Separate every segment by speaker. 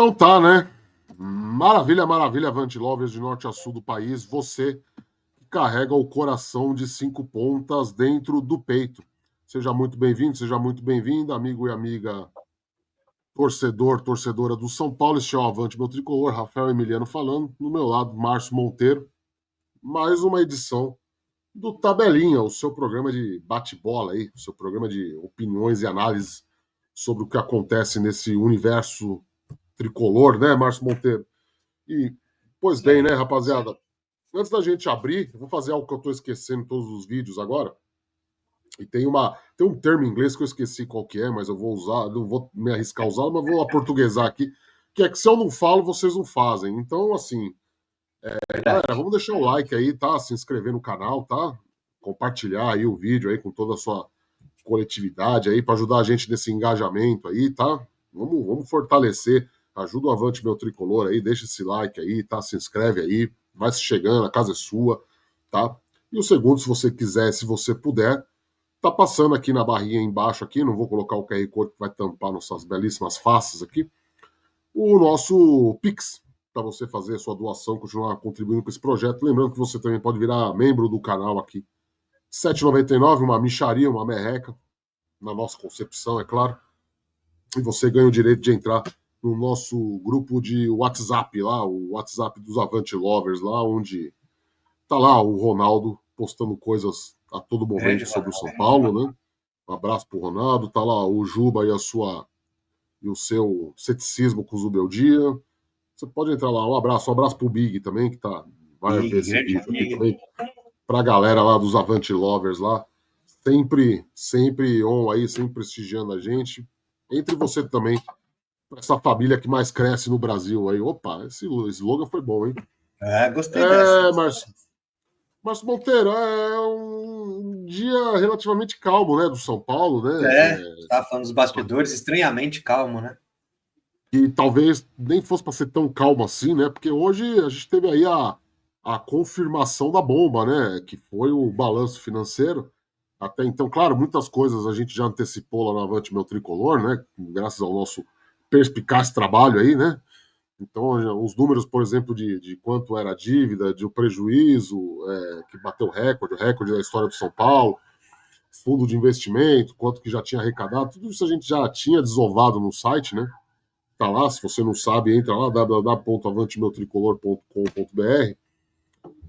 Speaker 1: Então tá, né? Maravilha, maravilha, Avante Lovers de norte a sul do país. Você que carrega o coração de 5 pontas dentro do peito. Seja muito bem-vindo, seja muito bem-vinda, amigo e amiga, torcedor, torcedora do São Paulo. Este é o Avante, meu tricolor, Rafael Emiliano falando. No meu lado, Márcio Monteiro. Mais uma edição do Tabelinha, o seu programa de bate-bola aí, o seu programa de opiniões e análises sobre o que acontece nesse universo tricolor, né, Márcio Monteiro? E, pois bem, né, rapaziada? Antes da gente abrir, eu vou fazer algo que eu estou esquecendo em todos os vídeos agora. E tem um termo em inglês que eu esqueci qual que é, mas eu vou usar, não vou me arriscar a usar, mas vou aportuguesar aqui, que é que se eu não falo, vocês não fazem. Então, assim, galera, vamos deixar o like aí, tá? Se inscrever no canal, tá? Compartilhar aí o vídeo aí com toda a sua coletividade aí, para ajudar a gente nesse engajamento aí, tá? Vamos fortalecer. Ajuda o Avante Meu Tricolor aí, deixa esse like aí, tá? Se inscreve aí, vai se chegando, a casa é sua, tá? E o segundo, se você quiser, se você puder, tá passando aqui na barrinha embaixo aqui, não vou colocar o QR Code que vai tampar nossas belíssimas faces aqui, o nosso Pix, para você fazer a sua doação, continuar contribuindo com esse projeto. Lembrando que você também pode virar membro do canal aqui. R$ 7,99, uma micharia, uma merreca, na nossa concepção, é claro. E você ganha o direito de entrar no nosso grupo de WhatsApp lá, o WhatsApp dos Avante Lovers, lá onde tá lá o Ronaldo postando coisas a todo momento sobre o São Paulo, né? Um abraço pro Ronaldo, tá lá o Juba e o seu ceticismo com o Zubeldia. Você pode entrar lá, um abraço pro Big também, que vai ver esse vídeo aqui também. Pra galera lá dos Avante Lovers lá, sempre on aí, sempre prestigiando a gente. Entre você também, essa família que mais cresce no Brasil aí. Opa, esse slogan foi bom, hein?
Speaker 2: Gostei dessa.
Speaker 1: Márcio Monteiro, é um dia relativamente calmo, né, do São Paulo, né?
Speaker 2: Estava falando dos bastidores, estranhamente calmo, né?
Speaker 1: E talvez nem fosse para ser tão calmo assim, né? Porque hoje a gente teve aí a confirmação da bomba, né? Que foi o balanço financeiro. Até então, claro, muitas coisas a gente já antecipou lá no Avante Meu Tricolor, né? Graças ao nosso perspicaz trabalho aí, né? Então, os números, por exemplo, de quanto era a dívida, de o prejuízo, que bateu o recorde da história do São Paulo, fundo de investimento, quanto que já tinha arrecadado, tudo isso a gente já tinha desovado no site, né? Tá lá, se você não sabe, entra lá, www.avantemeutricolor.com.br.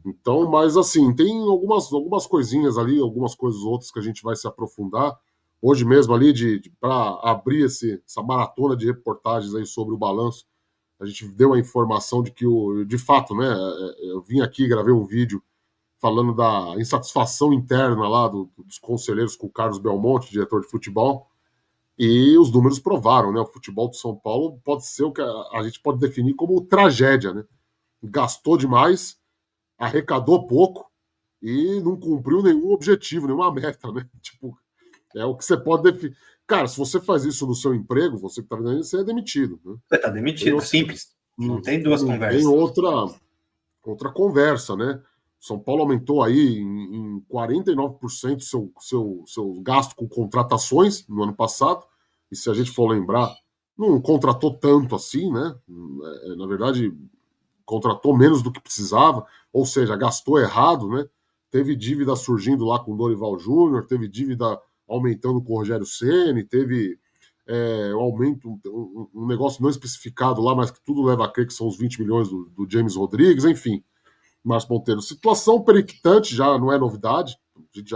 Speaker 1: Então, mas assim, tem algumas coisinhas ali, algumas coisas outras que a gente vai se aprofundar. Hoje mesmo ali, para abrir essa maratona de reportagens aí sobre o balanço, a gente deu a informação de que, de fato, né, eu vim aqui, gravei um vídeo falando da insatisfação interna lá dos conselheiros com o Carlos Belmonte, diretor de futebol, e os números provaram, né? O futebol do São Paulo pode ser o que a gente pode definir como tragédia, né? Gastou demais, arrecadou pouco e não cumpriu nenhum objetivo, nenhuma meta, né? Tipo, é o que você pode definir. Cara, se você faz isso no seu emprego, você que está vendo isso, você é demitido. Né?
Speaker 2: Você está demitido, simples. Não tem duas
Speaker 1: não
Speaker 2: conversas.
Speaker 1: Tem outra conversa, né? São Paulo aumentou aí em 49% seu gasto com contratações no ano passado. E se a gente for lembrar, não contratou tanto assim, né? Na verdade, contratou menos do que precisava, ou seja, gastou errado, né? Teve dívida surgindo lá com o Dorival Júnior, teve dívida aumentando com o Rogério Ceni, teve um aumento, um negócio não especificado lá, mas que tudo leva a crer que são os 20 milhões do James Rodrigues, enfim. Márcio Monteiro, situação periquitante, já não é novidade, a gente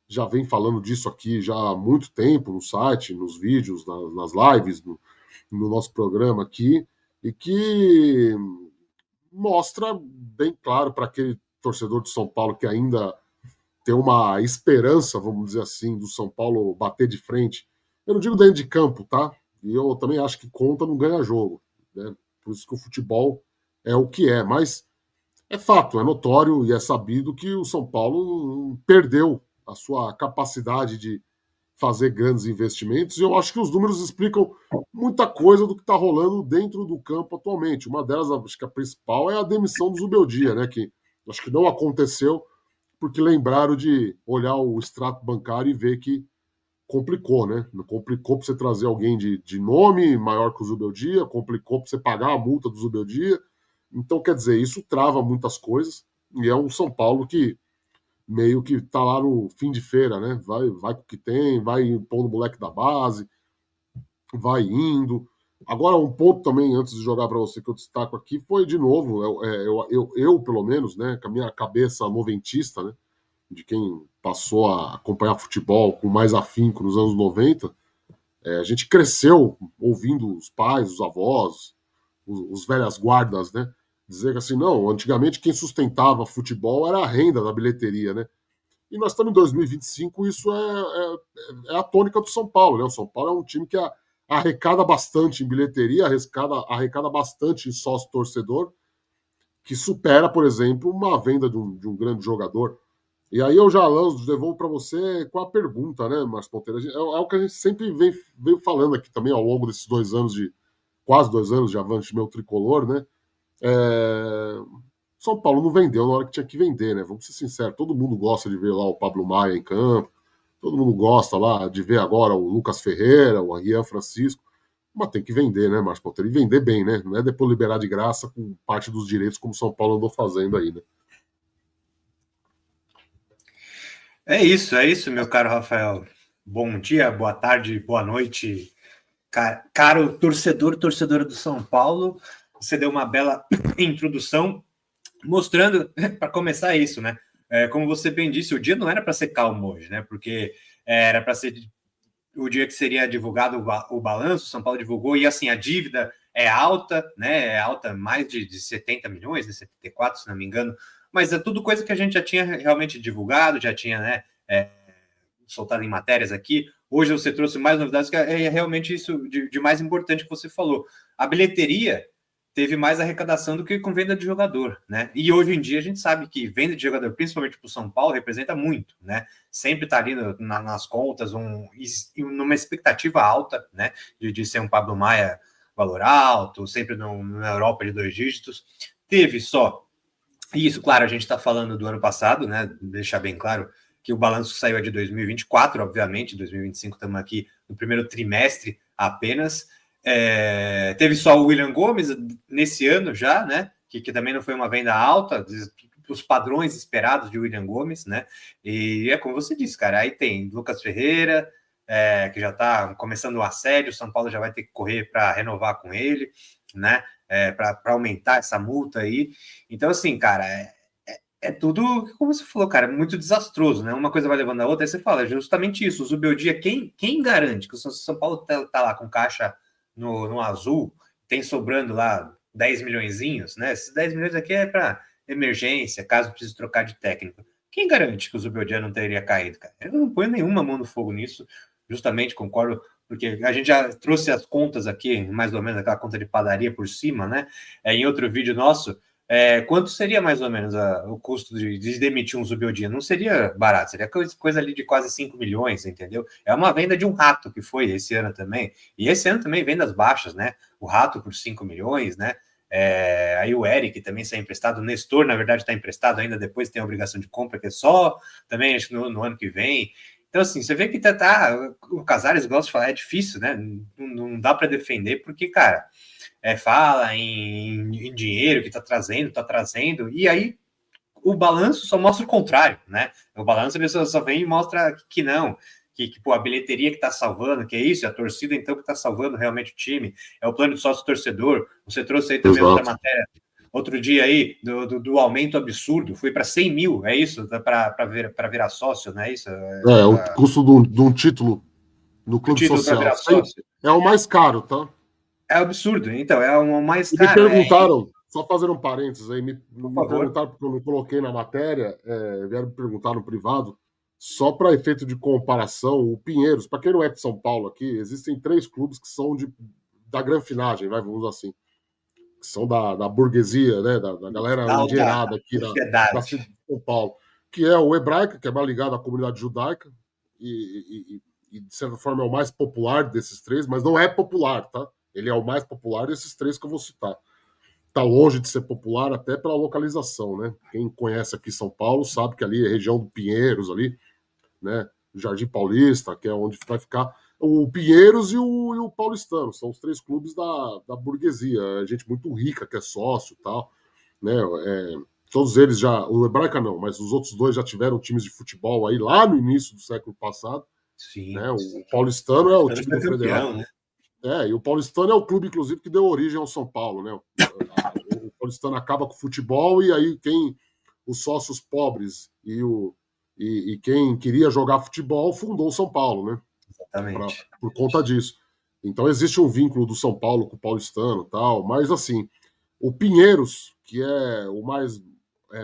Speaker 1: já vem falando disso aqui já há muito tempo no site, nos vídeos, nas lives, no nosso programa aqui, e que mostra bem claro para aquele torcedor de São Paulo que ainda tem uma esperança, vamos dizer assim, do São Paulo bater de frente. Eu não digo dentro de campo, tá? E eu também acho que conta não ganha jogo, né? Por isso que o futebol é o que é, mas é fato, é notório e é sabido que o São Paulo perdeu a sua capacidade de fazer grandes investimentos, e eu acho que os números explicam muita coisa do que está rolando dentro do campo atualmente. Uma delas, acho que a principal, é a demissão do Zubeldia, né? Que acho que não aconteceu porque lembraram de olhar o extrato bancário e ver que complicou, né? Complicou para você trazer alguém de nome maior que o Zubeldia, complicou para você pagar a multa do Zubeldia. Então, quer dizer, isso trava muitas coisas, e é um São Paulo que meio que tá lá no fim de feira, né? Vai com o que tem, vai pondo o moleque da base, vai indo. Agora, um ponto também, antes de jogar para você, que eu destaco aqui, foi de novo, pelo menos, né, com a minha cabeça noventista, né, de quem passou a acompanhar futebol com mais afinco nos anos 90, a gente cresceu ouvindo os pais, os avós, os velhas guardas, né, dizer que assim, não, antigamente quem sustentava futebol era a renda da bilheteria, né? E nós estamos em 2025, isso é a tônica do São Paulo, né? O São Paulo é um time que arrecada bastante em bilheteria, arrecada bastante em sócio-torcedor, que supera, por exemplo, uma venda de um grande jogador. E aí eu já lanço, devolvo para você com a pergunta, né, Márcio Ponteira? É o que a gente sempre vem falando aqui também ao longo desses 2 anos quase 2 anos de avante meu tricolor, né? É, São Paulo não vendeu na hora que tinha que vender, né? Vamos ser sinceros, todo mundo gosta de ver lá o Pablo Maia em campo, todo mundo gosta lá de ver agora o Lucas Ferreira, o Rian Francisco, mas tem que vender, né, Márcio Ponteira? E vender bem, né? Não é depois liberar de graça com parte dos direitos como o São Paulo andou fazendo aí, né?
Speaker 2: É isso, meu caro Rafael. Bom dia, boa tarde, boa noite, caro torcedor, torcedora do São Paulo. Você deu uma bela introdução, mostrando, para começar isso, né? Como você bem disse, o dia não era para ser calmo hoje, né? Porque era para ser o dia que seria divulgado o balanço, o São Paulo divulgou, e assim, a dívida é alta, né? É alta mais de 70 milhões, de 74, se não me engano, mas é tudo coisa que a gente já tinha realmente divulgado, já tinha, né, soltado em matérias aqui. Hoje você trouxe mais novidades, que é realmente isso de mais importante que você falou. A bilheteria teve mais arrecadação do que com venda de jogador, né? E hoje em dia a gente sabe que venda de jogador, principalmente para o São Paulo, representa muito, né? Sempre está ali nas contas, numa expectativa alta, né? De ser um Pablo Maia valor alto, sempre na Europa de 2 dígitos. Teve só isso, claro, a gente está falando do ano passado, né? Deixar bem claro que o balanço saiu de 2024, obviamente, 2025 estamos aqui no primeiro trimestre apenas. Teve só o William Gomes nesse ano já, né? Que também não foi uma venda alta, os padrões esperados de William Gomes, né? E é como você disse, cara, aí tem Lucas Ferreira, que já está começando o assédio, o São Paulo já vai ter que correr para renovar com ele, né? Para aumentar essa multa aí. Então, assim, cara, é tudo, como você falou, cara, muito desastroso, né? Uma coisa vai levando a outra, aí você fala, é justamente isso. O Zubeldia, quem garante que o São Paulo tá lá com caixa no azul, tem sobrando lá 10 milhõezinhos, né? Esses 10 milhões aqui é para emergência, caso precise trocar de técnico. Quem garante que o Zubeldia não teria caído, cara? Eu não ponho nenhuma mão no fogo nisso, justamente concordo, porque a gente já trouxe as contas aqui, mais ou menos aquela conta de padaria por cima, né? Em outro vídeo nosso, quanto seria mais ou menos o custo de demitir um Zubeldia? Não seria barato, seria coisa ali de quase 5 milhões, entendeu? É uma venda de um rato que foi esse ano também. E esse ano também vendas baixas, né? O rato por 5 milhões, né? Aí o Eric também sai emprestado, o Nestor, na verdade, está emprestado ainda, depois tem a obrigação de compra, que é só também acho, no ano que vem. Então, assim, você vê que o Casares gosta de falar, é difícil, né? Não dá para defender, porque, cara, fala em dinheiro que está trazendo, e aí o balanço só mostra o contrário, né? O balanço ele só vem e mostra que não, que pô, a bilheteria que está salvando, que é isso, a torcida então que está salvando realmente o time, é o plano de sócio-torcedor. Você trouxe aí também
Speaker 1: Exato.
Speaker 2: outra matéria, outro dia aí, do aumento absurdo, foi para 100 mil, é isso? Para virar sócio, não é isso?
Speaker 1: O custo de um título no
Speaker 2: O
Speaker 1: clube
Speaker 2: título para
Speaker 1: social.
Speaker 2: virar sócio?
Speaker 1: É o mais caro, tá?
Speaker 2: É absurdo, então, é o mais
Speaker 1: E me
Speaker 2: caro,
Speaker 1: perguntaram, só fazer um parênteses aí,
Speaker 2: por
Speaker 1: me
Speaker 2: favor.
Speaker 1: perguntaram, porque eu não coloquei na matéria, vieram me perguntar no privado, só para efeito de comparação, o Pinheiros, para quem não é de São Paulo aqui, existem 3 clubes que são da granfinagem, vamos assim, que são da burguesia, né, da galera
Speaker 2: Da alta
Speaker 1: endinheirada aqui da
Speaker 2: sociedade.
Speaker 1: cidade de São Paulo, que é o Hebraica, que é mais ligado à comunidade judaica, e de certa forma é o mais popular desses 3, mas não é popular, tá? Ele é o mais popular desses 3 que eu vou citar. Está longe de ser popular até pela localização, né? Quem conhece aqui São Paulo sabe que ali é região do Pinheiros ali, né? Jardim Paulista, que é onde vai ficar o Pinheiros e o Paulistano. São os 3 clubes da burguesia. É gente muito rica que é sócio e tal, né? Todos eles já, o Hebraica não, mas os outros 2 já tiveram times de futebol aí lá no início do século passado.
Speaker 2: Sim.
Speaker 1: Né? O Paulistano é o time do Federal.
Speaker 2: Né?
Speaker 1: E o Paulistano é o clube, inclusive, que deu origem ao São Paulo, né? O Paulistano acaba com o futebol e aí os sócios pobres e quem queria jogar futebol fundou o São Paulo, né?
Speaker 2: Exatamente.
Speaker 1: Por conta disso. Então existe um vínculo do São Paulo com o Paulistano e tal, mas assim, o Pinheiros, que é o mais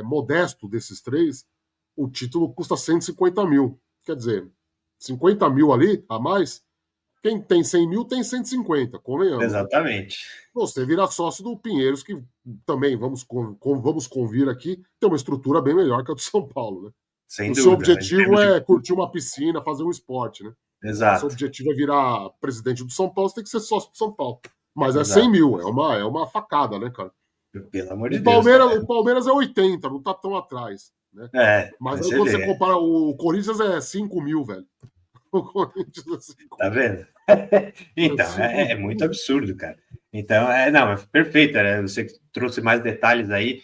Speaker 1: modesto desses 3, o título custa 150 mil. Quer dizer, 50 mil ali a mais, quem tem 100 mil tem 150, convenhamos.
Speaker 2: Exatamente.
Speaker 1: Você vira sócio do Pinheiros, que também, vamos convir aqui, tem uma estrutura bem melhor que a do São Paulo, né?
Speaker 2: Sem dúvida.
Speaker 1: Seu objetivo é curtir uma piscina, fazer um esporte, né?
Speaker 2: Exato.
Speaker 1: Seu objetivo é virar presidente do São Paulo, você tem que ser sócio do São Paulo. Mas é 100 mil, é uma facada, né, cara?
Speaker 2: Pelo amor de Deus.
Speaker 1: O Palmeiras é 80, não tá tão atrás. Né? Mas aí quando você compara, o Corinthians é 5 mil, velho. O Corinthians é 5
Speaker 2: Tá vendo? Então, é muito absurdo, cara. Então, não, é perfeito, né? Você trouxe mais detalhes aí.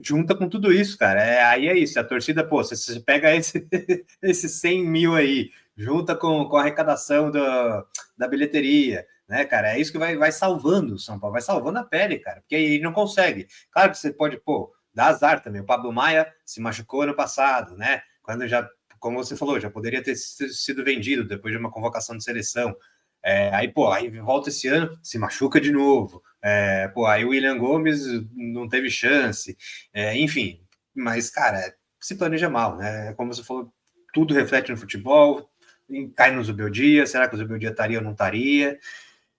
Speaker 2: Junta com tudo isso, cara. Aí é isso. A torcida, pô, você pega esses 100 mil aí, junta com a arrecadação da bilheteria, né, cara? É isso que vai salvando o São Paulo, vai salvando a pele, cara, porque aí não consegue. Claro que você pode, dar azar também. O Pablo Maia se machucou ano passado, né? Quando já, como você falou, já poderia ter sido vendido depois de uma convocação de seleção. Aí volta esse ano, se machuca de novo. Aí o William Gomes não teve chance. Enfim, mas, cara, se planeja mal, né? Como você falou, tudo reflete no futebol, cai no Zubeldia, será que o Zubeldia estaria ou não estaria?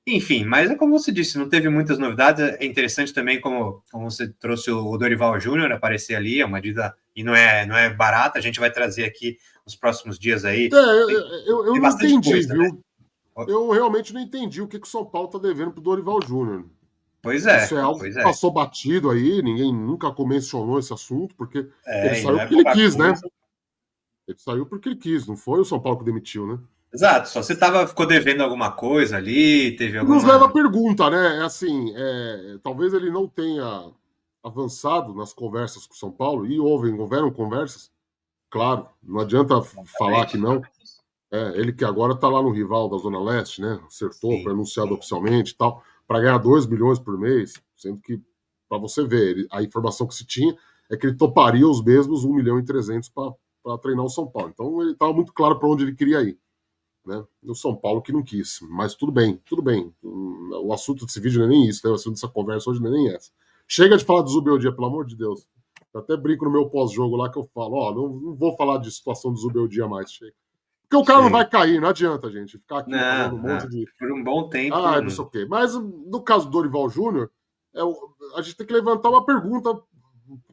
Speaker 2: Enfim, mas é como você disse, não teve muitas novidades. É interessante também como você trouxe o Dorival Júnior aparecer ali, é uma dívida, e não é barata, a gente vai trazer aqui nos próximos dias aí.
Speaker 1: Eu não entendi,
Speaker 2: coisa,
Speaker 1: viu?
Speaker 2: Né?
Speaker 1: Eu realmente não entendi o que o São Paulo tá devendo pro Dorival Júnior.
Speaker 2: Pois é.
Speaker 1: Isso é algo que passou batido aí, ninguém nunca mencionou esse assunto, porque ele saiu porque ele quis, né? Ele saiu porque ele quis, não foi o São Paulo que demitiu, né?
Speaker 2: Exato, só você ficou devendo alguma coisa ali, teve alguma...
Speaker 1: Nos leva a pergunta, né? Talvez ele não tenha avançado nas conversas com o São Paulo, e houveram conversas, claro, não adianta falar que não. Ele que agora está lá no rival da Zona Leste, né? Acertou, foi anunciado oficialmente e tal, para ganhar 2 milhões por mês, sendo que, para você ver, a informação que se tinha é que ele toparia os mesmos 1 milhão e 300 para treinar o São Paulo. Então ele estava muito claro para onde ele queria ir. Né? O São Paulo que não quis, mas tudo bem. O assunto desse vídeo não é nem isso, né? O assunto dessa conversa hoje não é nem essa. Chega de falar do Zubeldia, pelo amor de Deus. Eu até brinco no meu pós-jogo lá que eu falo, não vou falar de situação do Zubeldia mais, chega. Porque o cara não vai cair, não adianta, gente, ficar aqui falando um monte de...
Speaker 2: Por um bom tempo...
Speaker 1: não sei o quê. Mas no caso do Dorival Júnior, a gente tem que levantar uma pergunta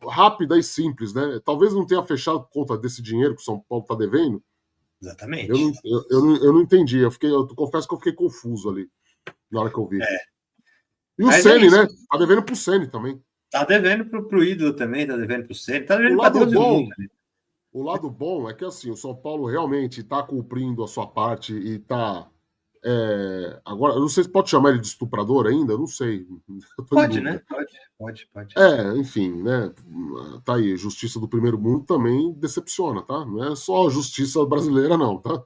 Speaker 1: rápida e simples, né? Talvez não tenha fechado por conta desse dinheiro que o São Paulo está devendo.
Speaker 2: Exatamente.
Speaker 1: Eu não entendi. Eu confesso que eu fiquei confuso ali na hora que eu vi. E o Ceni, né? Tá devendo pro Ceni também.
Speaker 2: Tá devendo pro ídolo também, tá devendo pro Ceni, tá devendo pra Deus do mundo.
Speaker 1: O lado bom é que assim, o São Paulo realmente está cumprindo a sua parte e está. Agora, eu não sei se pode chamar ele de estuprador ainda, eu não sei.
Speaker 2: Pode, né? Pode.
Speaker 1: Enfim, né? Tá aí, justiça do primeiro mundo também decepciona, tá? Não é só a justiça brasileira, não, tá?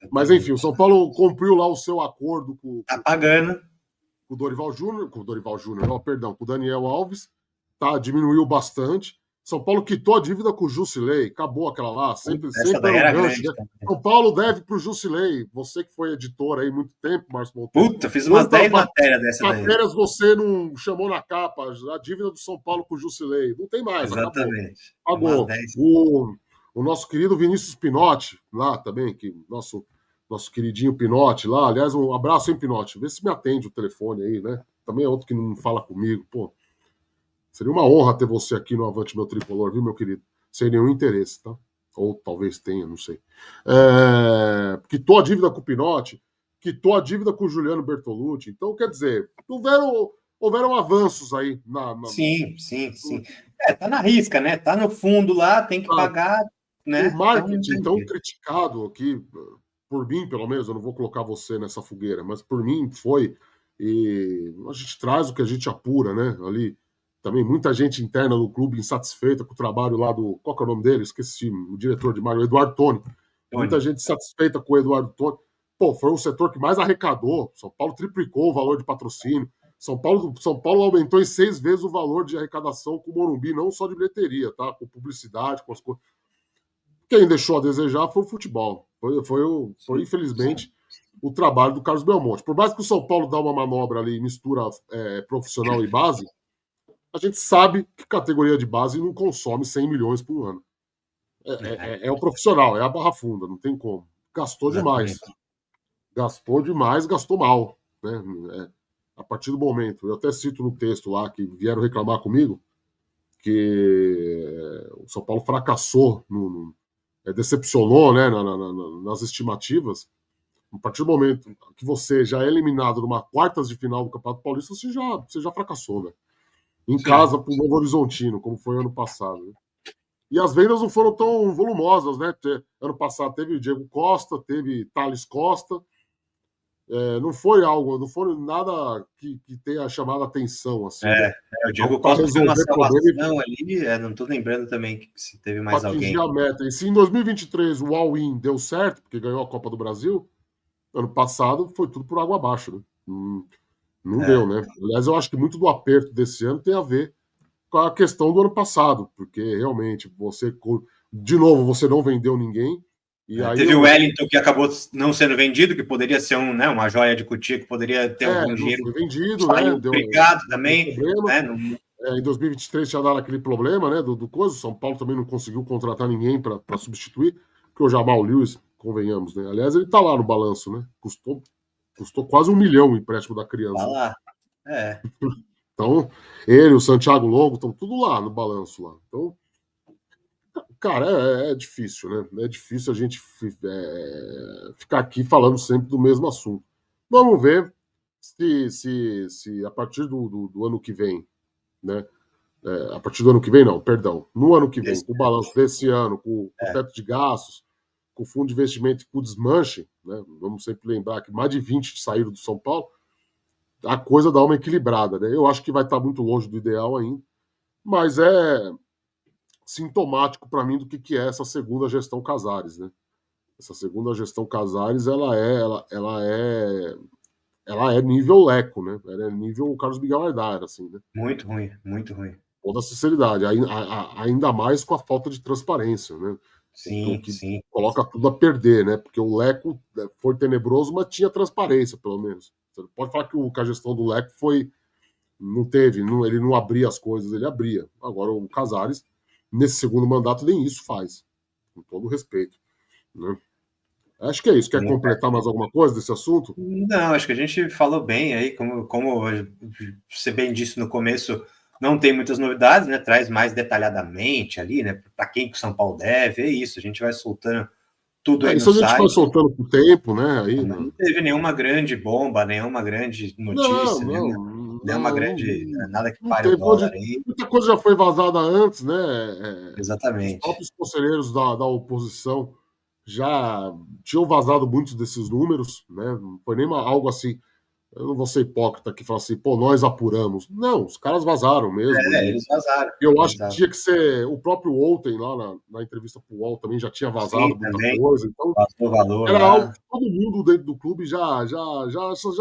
Speaker 1: Mas enfim, o São Paulo cumpriu lá o seu acordo
Speaker 2: tá pagando.
Speaker 1: Com o Dorival Júnior, com o Daniel Alves, tá? Diminuiu bastante. São Paulo quitou a dívida com o Jusilei, acabou aquela lá, sempre era um gancho, né? São Paulo deve pro Jusilei, você que foi editor aí muito tempo, Márcio Monteiro.
Speaker 2: Puta, fiz umas 10 matérias dessa daí.
Speaker 1: Matérias você não chamou na capa, a dívida do São Paulo com o Jusilei, não tem mais,
Speaker 2: exatamente.
Speaker 1: Acabou. O nosso querido Vinícius Pinotti, lá também, que nosso queridinho Pinotti lá, aliás, um abraço, hein, Pinotti, vê se me atende o telefone aí, né? Também é outro que não fala comigo, pô. Seria uma honra ter você aqui no Avante Meu Tricolor, viu, meu querido? Sem nenhum interesse, tá? Ou talvez tenha, não sei. Quitou a dívida com o Pinotti, quitou a dívida com o Juliano Bertolucci. Então, quer dizer, houveram avanços aí.
Speaker 2: Sim. Tá na risca, né? Tá no fundo lá, tem que pagar.
Speaker 1: O
Speaker 2: né?
Speaker 1: marketing tão criticado aqui, por mim, pelo menos, eu não vou colocar você nessa fogueira, mas por mim foi. E a gente traz o que a gente apura, né? Ali também muita gente interna do clube insatisfeita com o trabalho lá do. Qual que é o nome dele? Esqueci, o diretor de marketing, o Eduardo Toni. Muita
Speaker 2: Tony.
Speaker 1: gente satisfeita com o Eduardo Toni. Pô, foi o setor que mais arrecadou. São Paulo triplicou o valor de patrocínio. São Paulo aumentou em 6 vezes o valor de arrecadação com o Morumbi, não só de bilheteria, tá? Com publicidade, com as coisas. Quem deixou a desejar foi o futebol. Foi infelizmente, o trabalho do Carlos Belmonte. Por mais que o São Paulo dá uma manobra ali, mistura profissional e base, a gente sabe que categoria de base não consome 100 milhões por ano. É o profissional, é a barra funda, não tem como. Gastou demais.
Speaker 2: Exatamente.
Speaker 1: Gastou demais, gastou mal. Né? A partir do momento, eu até cito no texto lá que vieram reclamar comigo, que o São Paulo fracassou decepcionou, né, nas estimativas. A partir do momento que você já é eliminado numa quartas de final do Campeonato Paulista, você já fracassou, né? Em
Speaker 2: Sim.
Speaker 1: casa para o Novo Horizontino, como foi ano passado. Né? E as vendas não foram tão volumosas, né? Ano passado teve o Diego Costa, teve Thales Costa. Não foi nada que tenha chamado a atenção, assim, né?
Speaker 2: O Diego
Speaker 1: Algo para
Speaker 2: Costa foi uma
Speaker 1: resolver problema
Speaker 2: salvação ali, não estou lembrando também se teve
Speaker 1: para
Speaker 2: mais
Speaker 1: atingir
Speaker 2: alguém.
Speaker 1: a meta. E se em 2023 o all-in deu certo, porque ganhou a Copa do Brasil, ano passado foi tudo por água abaixo, né? Não deu,
Speaker 2: É,
Speaker 1: né? Aliás, eu acho que muito do aperto desse ano tem a ver com a questão do ano passado, porque realmente de novo, você não vendeu ninguém, e aí
Speaker 2: Teve o Wellington que acabou não sendo vendido, que poderia ser uma joia de cutia, que poderia ter algum
Speaker 1: não
Speaker 2: dinheiro
Speaker 1: foi vendido, né?
Speaker 2: saiu obrigado
Speaker 1: Deu
Speaker 2: também,
Speaker 1: problema.
Speaker 2: né?
Speaker 1: Em 2023 tinha dado aquele problema, né? Do coisa. O São Paulo também não conseguiu contratar ninguém para substituir, porque o Jamal Lewis, convenhamos, né? Aliás, ele tá lá no balanço, né? Custou quase 1 milhão o empréstimo da
Speaker 2: Tá
Speaker 1: criança.
Speaker 2: lá. É.
Speaker 1: Então, ele, o Santiago Longo, estão tudo lá no balanço lá. Então, cara, é difícil, né? É difícil a gente ficar aqui falando sempre do mesmo assunto. Vamos ver se a partir do ano que vem, né? A partir do ano que vem, não, perdão. No ano que vem,
Speaker 2: Esse,
Speaker 1: com o balanço desse ano, com o teto de gastos, com o fundo de investimento e com o desmanche, né? Vamos sempre lembrar que mais de 20 saíram do São Paulo, a coisa dá uma equilibrada, né? Eu acho que vai estar muito longe do ideal ainda, mas é sintomático para mim do que é essa segunda gestão Casares, né? Essa segunda gestão Casares, ela é nível Leco, né? Ela é nível Carlos Miguel Ardaira, assim, né?
Speaker 2: muito ruim, muito ruim.
Speaker 1: Toda a sinceridade, ainda mais com a falta de transparência, né?
Speaker 2: Sim,
Speaker 1: Que
Speaker 2: sim.
Speaker 1: coloca tudo a perder, né? Porque o Leco foi tenebroso, mas tinha transparência, pelo menos. Você pode falar que a gestão do Leco não teve, ele não abria as coisas, ele abria. Agora o Casares, nesse segundo mandato, nem isso faz, com todo respeito, né? Acho que é isso. Quer
Speaker 2: Sim.
Speaker 1: completar mais alguma coisa desse assunto?
Speaker 2: Não, acho que a gente falou bem aí, como você bem disse no começo, não tem muitas novidades, né? Traz mais detalhadamente ali, né? Para quem que o São Paulo deve, é isso. A gente vai soltando tudo aí no
Speaker 1: Isso a gente vai
Speaker 2: site.
Speaker 1: soltando com o tempo, né? Aí,
Speaker 2: Mas não teve nenhuma grande bomba, nenhuma grande
Speaker 1: não,
Speaker 2: notícia,
Speaker 1: não,
Speaker 2: nenhuma
Speaker 1: não,
Speaker 2: grande, nada que
Speaker 1: não
Speaker 2: pare o
Speaker 1: teve.
Speaker 2: dólar aí.
Speaker 1: Muita coisa já foi vazada antes, né? Os
Speaker 2: Exatamente.
Speaker 1: próprios conselheiros da oposição já tinham vazado muitos desses números, né? Não foi nem algo assim. Eu não vou ser hipócrita que fala assim, pô, nós apuramos. Não, os caras vazaram mesmo. E
Speaker 2: Eles vazaram.
Speaker 1: eu acho que
Speaker 2: Vazaram.
Speaker 1: tinha que ser. O próprio Outen, lá na entrevista para o UOL, também já tinha vazado
Speaker 2: Sim,
Speaker 1: muita
Speaker 2: também.
Speaker 1: coisa. Então,
Speaker 2: Passou o valor
Speaker 1: era algo
Speaker 2: lá.
Speaker 1: que todo mundo dentro do clube já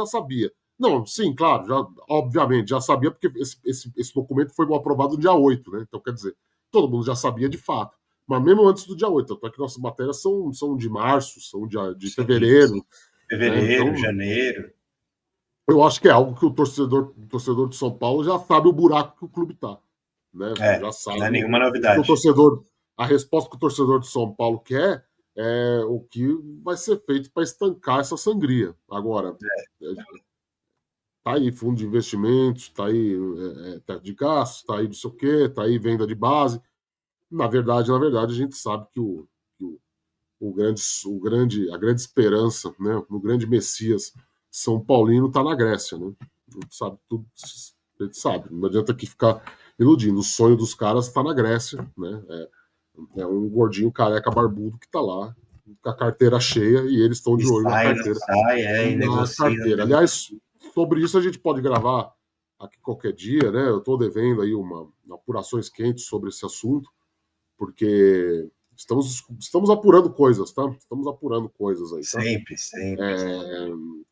Speaker 1: sabia. Não, sim, claro, obviamente, já sabia, porque esse documento foi aprovado no dia 8, né? Então, quer dizer, todo mundo já sabia de fato. Mas mesmo antes do dia 8, tanto é que nossas matérias são de março, são de
Speaker 2: Sim,
Speaker 1: fevereiro,
Speaker 2: sim.
Speaker 1: né?
Speaker 2: Fevereiro,
Speaker 1: Então,
Speaker 2: janeiro.
Speaker 1: eu acho que é algo que o torcedor de São Paulo já sabe o buraco que o clube está, né? Já
Speaker 2: Não é
Speaker 1: sabe
Speaker 2: nenhuma
Speaker 1: o que o
Speaker 2: novidade.
Speaker 1: torcedor, a resposta que o torcedor de São Paulo quer é o que vai ser feito para estancar essa sangria. Agora, tá aí fundo de investimentos, tá aí teto de gastos, tá aí não sei o quê, tá aí venda de base. Na verdade, a gente sabe que a grande esperança, né, o grande Messias São Paulino está na Grécia, né? A gente sabe tudo, a gente sabe. Não adianta aqui ficar iludindo. O sonho dos caras está na Grécia, né? É um gordinho careca barbudo que está lá com a carteira cheia e eles estão de olho na carteira.
Speaker 2: E negocia.
Speaker 1: Aliás, sobre isso a gente pode gravar aqui qualquer dia, né? Eu estou devendo aí uma apurações quentes sobre esse assunto, porque estamos apurando coisas, tá? Estamos apurando coisas aí, tá?
Speaker 2: Sempre.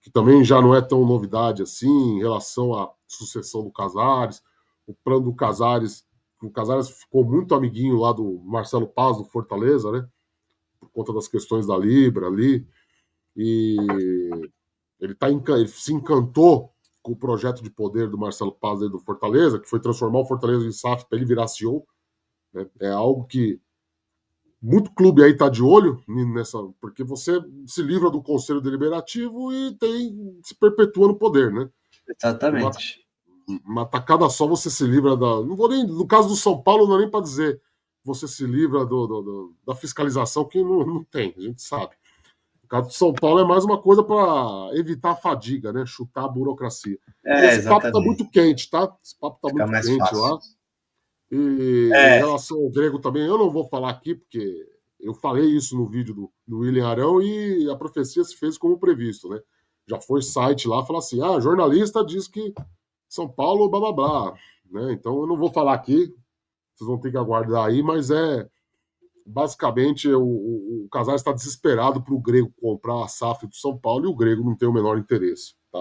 Speaker 1: Que também já não é tão novidade assim em relação à sucessão do Casares, o plano do Casares. O Casares ficou muito amiguinho lá do Marcelo Paz, do Fortaleza, né? Por conta das questões da Libra ali. E ele se encantou com o projeto de poder do Marcelo Paz aí do Fortaleza, que foi transformar o Fortaleza em SAF para ele virar CEO. Né? É algo que muito clube aí está de olho nessa, porque você se livra do conselho deliberativo e se perpetua no poder, né?
Speaker 2: Exatamente.
Speaker 1: Uma tacada só você se livra da. Não vou nem. No caso do São Paulo, não é nem para dizer você se livra da fiscalização, que não tem, a gente sabe. No caso do São Paulo é mais uma coisa para evitar a fadiga, né? Chutar a burocracia. E esse papo está muito quente, tá? Esse papo está muito quente fácil lá. E em relação ao Grego também, eu não vou falar aqui, porque eu falei isso no vídeo do William Arão e a profecia se fez como previsto, né? Já foi site lá, falar assim, jornalista diz que São Paulo, blá, blá, blá. Né? Então eu não vou falar aqui, vocês vão ter que aguardar aí, mas basicamente o Casares está desesperado para o Grego comprar a SAF do São Paulo e o Grego não tem o menor interesse. Tá?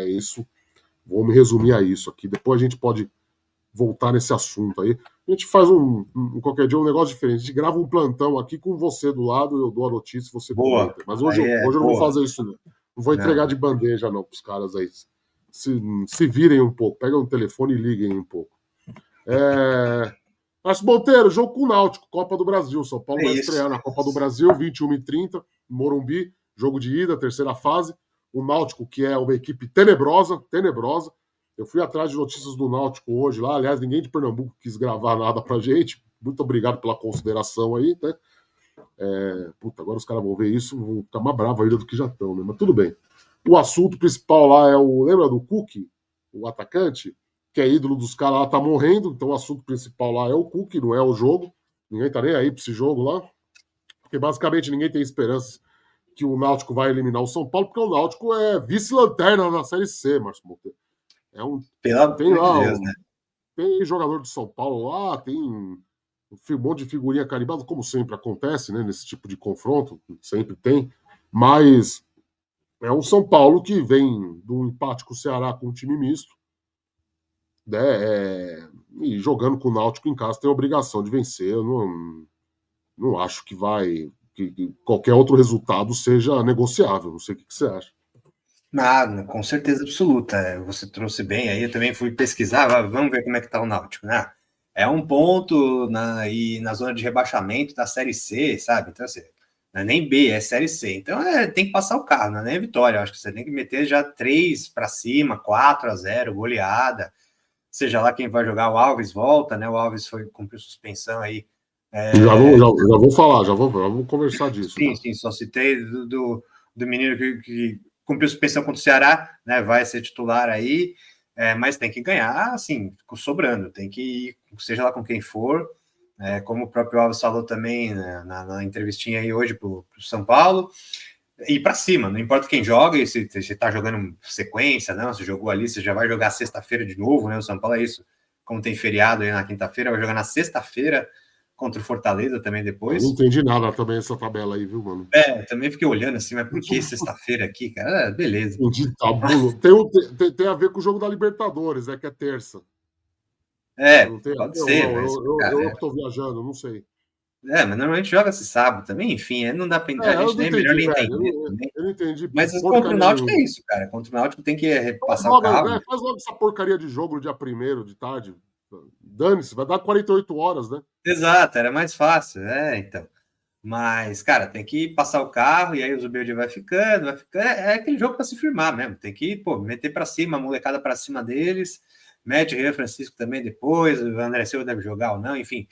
Speaker 1: É isso. Vou me resumir a isso aqui. Depois a gente pode voltar nesse assunto aí. A gente faz qualquer dia um negócio diferente. A gente grava um plantão aqui com você do lado, eu dou a notícia e você comenta. Mas hoje eu não vou fazer isso, não. Não vou entregar de bandeja, não, para os caras aí. Se virem um pouco, pegam o telefone e liguem um pouco. Márcio Monteiro, jogo com o Náutico, Copa do Brasil. São Paulo vai estrear na Copa do Brasil, 21h30, Morumbi, jogo de ida, terceira fase. O Náutico, que é uma equipe tenebrosa. Eu fui atrás de notícias do Náutico hoje lá. Aliás, ninguém de Pernambuco quis gravar nada pra gente. Muito obrigado pela consideração aí, né? Agora os caras vão ver isso, vão ficar mais bravos ainda do que já estão, né? Mas tudo bem. O assunto principal lá é lembra do Cook, o atacante, que é ídolo dos caras lá, tá morrendo, então o assunto principal lá é o Cook, não é o jogo. Ninguém tá nem aí pra esse jogo lá. Porque basicamente ninguém tem esperança que o Náutico vai eliminar o São Paulo, porque o Náutico é vice-lanterna na Série C, Márcio Monteiro. Tem jogador de São Paulo lá, tem um monte de figurinha carimbada, como sempre acontece, né, nesse tipo de confronto, sempre tem, mas é um São Paulo que vem de um empate com o Ceará com um time misto, né, e jogando com o Náutico em casa tem a obrigação de vencer. Eu não acho que que qualquer outro resultado seja negociável. Não sei o que você acha.
Speaker 2: Nada, com certeza absoluta. Você trouxe bem aí, eu também fui pesquisar, vamos ver como é que tá o Náutico, né? É um ponto na zona de rebaixamento da Série C, sabe? Então, assim, não é nem B, é Série C. Então, tem que passar o carro, não é nem vitória. Eu acho que você tem que meter já 3 para cima, 4-0, goleada. Seja lá quem vai jogar, o Alves volta, né? O Alves cumpriu suspensão aí.
Speaker 1: Já vou falar, já vou conversar disso.
Speaker 2: Sim, só citei do menino que cumpriu suspensão contra o Ceará, né? Vai ser titular aí, mas tem que ganhar, assim, sobrando, tem que ir, seja lá com quem for, como o próprio Alves falou também, né, na entrevistinha aí hoje para o São Paulo, ir para cima, não importa quem joga, e se tá jogando sequência, não, se jogou ali, você já vai jogar sexta-feira de novo, né? O São Paulo é isso, como tem feriado aí na quinta-feira, vai jogar na sexta-feira contra o Fortaleza também depois.
Speaker 1: Eu não entendi nada também essa tabela aí, viu, mano?
Speaker 2: Também fiquei olhando assim, mas por que sexta-feira aqui, cara? Beleza.
Speaker 1: Entendi, tem a ver com o jogo da Libertadores, que é terça.
Speaker 2: Pode ser.
Speaker 1: Eu que tô viajando, não sei.
Speaker 2: Mas normalmente joga-se sábado também, enfim, não dá pra entrar, a gente nem melhor nem entender.
Speaker 1: Eu não entendi.
Speaker 2: Mas contra o Náutico é isso, cara. Contra o Náutico tem que passar o carro.
Speaker 1: Faz logo essa porcaria de jogo no dia 1º de tarde. Dane-se, vai dar 48 horas, né?
Speaker 2: Exato, era mais fácil, então. Mas, cara, tem que passar o carro e aí o Zubeldia vai ficando. É aquele jogo para se firmar mesmo. Tem que, meter para cima, a molecada para cima deles. Mete o Rian Francisco também depois. O André Silva deve jogar ou não, enfim.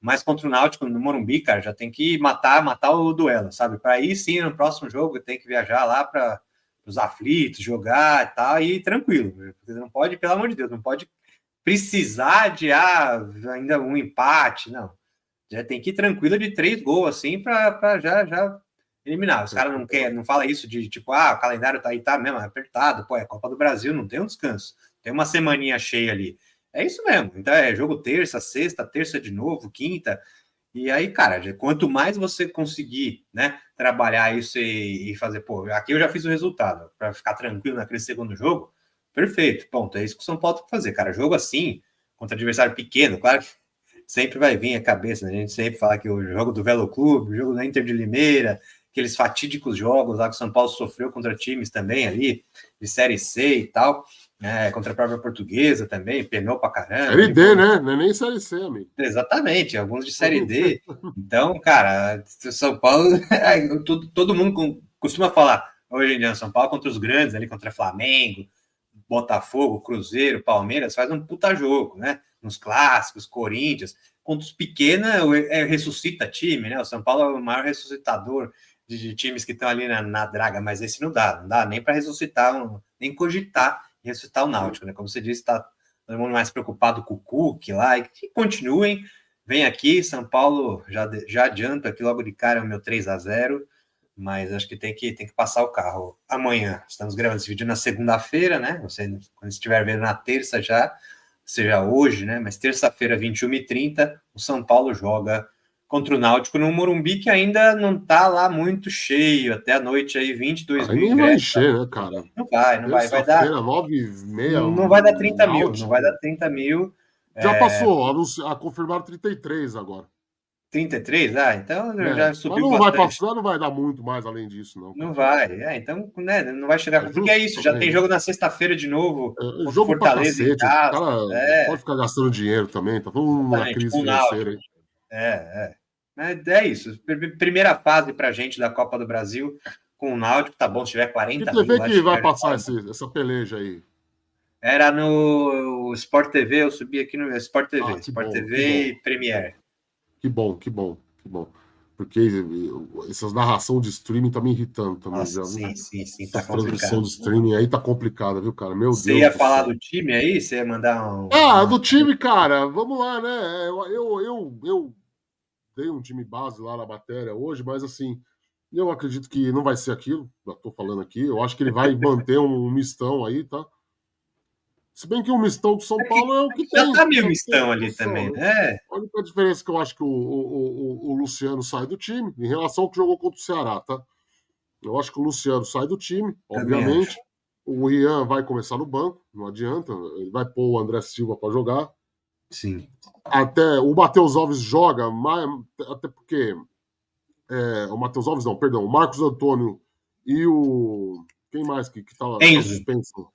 Speaker 2: Mas contra o Náutico no Morumbi, cara, já tem que matar o duelo, sabe? Para aí sim, no próximo jogo, tem que viajar lá para os aflitos, jogar e tal, e tranquilo. Porque não pode, pelo amor de Deus, não pode precisar de ainda um empate, não. Já tem que ir tranquilo de 3 gols, assim, para já eliminar. Os caras não falam isso de tipo, o calendário tá aí, tá mesmo, é apertado, pô, é Copa do Brasil, não tem um descanso. Tem uma semaninha cheia ali. É isso mesmo. Então é jogo terça, sexta, terça de novo, quinta. E aí, cara, quanto mais você conseguir, né, trabalhar isso e fazer, pô, aqui eu já fiz o resultado, para ficar tranquilo naquele segundo jogo, perfeito, ponto, é isso que o São Paulo tem que fazer, cara, jogo assim, contra adversário pequeno, claro que sempre vai vir a cabeça, né? A gente sempre fala que o jogo do Velo Clube, o jogo da Inter de Limeira, aqueles fatídicos jogos lá que o São Paulo sofreu contra times também ali, de Série C e tal, contra a própria Portuguesa também, penou pra caramba.
Speaker 1: Série D, né? Não é nem Série C, amigo.
Speaker 2: Exatamente, alguns de Série D. Então, cara, São Paulo, todo mundo costuma falar hoje em dia, São Paulo contra os grandes, ali contra Flamengo, Botafogo, Cruzeiro, Palmeiras, faz um puta jogo, né? Nos clássicos, Corinthians. Contra os pequenos, ressuscita time, né? O São Paulo é o maior ressuscitador de times que estão ali na draga, mas esse não dá nem para ressuscitar, nem cogitar ressuscitar o Náutico, né? Como você disse, está todo mundo mais preocupado com o Cook lá, e que continuem. Vem aqui, São Paulo, já adianto aqui logo de cara o meu 3-0, mas acho que tem que passar o carro. Amanhã, estamos gravando esse vídeo na segunda-feira, né? Você, quando estiver vendo na terça já, seja hoje, né? Mas terça-feira, 21h30, o São Paulo joga contra o Náutico no Morumbi, que ainda não tá lá muito cheio, até a noite aí, 22
Speaker 1: Aí
Speaker 2: mil
Speaker 1: nem vai
Speaker 2: ingressos.
Speaker 1: encher, né, cara?
Speaker 2: Não vai dar.
Speaker 1: Terça-feira, 9h30.
Speaker 2: Não vai dar 30 mil, não
Speaker 1: Náutico.
Speaker 2: vai dar 30 mil.
Speaker 1: Já passou, confirmaram 33 agora.
Speaker 2: 33? Então já
Speaker 1: Mas
Speaker 2: subiu
Speaker 1: não vai
Speaker 2: bastante.
Speaker 1: passar, não vai dar muito mais além disso, não.
Speaker 2: Não vai. Então, né, não vai chegar. Porque é isso, já
Speaker 1: também,
Speaker 2: tem
Speaker 1: né?
Speaker 2: jogo na sexta-feira de novo, contra o
Speaker 1: Jogo pra
Speaker 2: Fortaleza em
Speaker 1: cacete. O
Speaker 2: casa.
Speaker 1: cara pode ficar gastando dinheiro também, tá todo mundo na crise
Speaker 2: Com o
Speaker 1: financeira
Speaker 2: Náutico.
Speaker 1: aí.
Speaker 2: Mas é isso. Primeira fase pra gente da Copa do Brasil com o Náutico, tá bom, se tiver
Speaker 1: Que
Speaker 2: 40 mil
Speaker 1: TV
Speaker 2: lá,
Speaker 1: que vai passar essa peleja aí?
Speaker 2: Era no Sport TV, eu subi aqui no Sport TV.
Speaker 1: Que
Speaker 2: Sport
Speaker 1: bom,
Speaker 2: TV e Premiere.
Speaker 1: Que bom. Porque essas narração de streaming tá me irritando também.
Speaker 2: Nossa,
Speaker 1: Já,
Speaker 2: sim,
Speaker 1: essa
Speaker 2: tá
Speaker 1: transmissão
Speaker 2: complicado.
Speaker 1: de streaming aí tá complicada, viu, cara? Meu
Speaker 2: Você
Speaker 1: Deus
Speaker 2: ia
Speaker 1: do
Speaker 2: falar
Speaker 1: céu.
Speaker 2: do time aí? Você ia mandar
Speaker 1: Do time, cara, vamos lá, né? Eu dei um time base lá na matéria hoje, mas assim, eu acredito que não vai ser aquilo, já tô falando aqui. Eu acho que ele vai manter um mistão aí, tá? Se bem que o mistão do São Paulo é o que
Speaker 2: Já
Speaker 1: tem.
Speaker 2: tá meio
Speaker 1: Já tem
Speaker 2: mistão ali
Speaker 1: situação,
Speaker 2: também,
Speaker 1: né?
Speaker 2: né?
Speaker 1: A única diferença é que eu acho que o Luciano sai do time, em relação ao que jogou contra o Ceará, tá? Eu acho que o Luciano sai do time,
Speaker 2: Também acho.
Speaker 1: obviamente. O Rian vai começar no banco, não adianta. Ele vai pôr o André Silva para jogar.
Speaker 2: Sim.
Speaker 1: Até o Matheus Alves joga, até porque. O Matheus Alves, não, perdão. O Marcos Antônio e o. Quem mais que tá suspenso?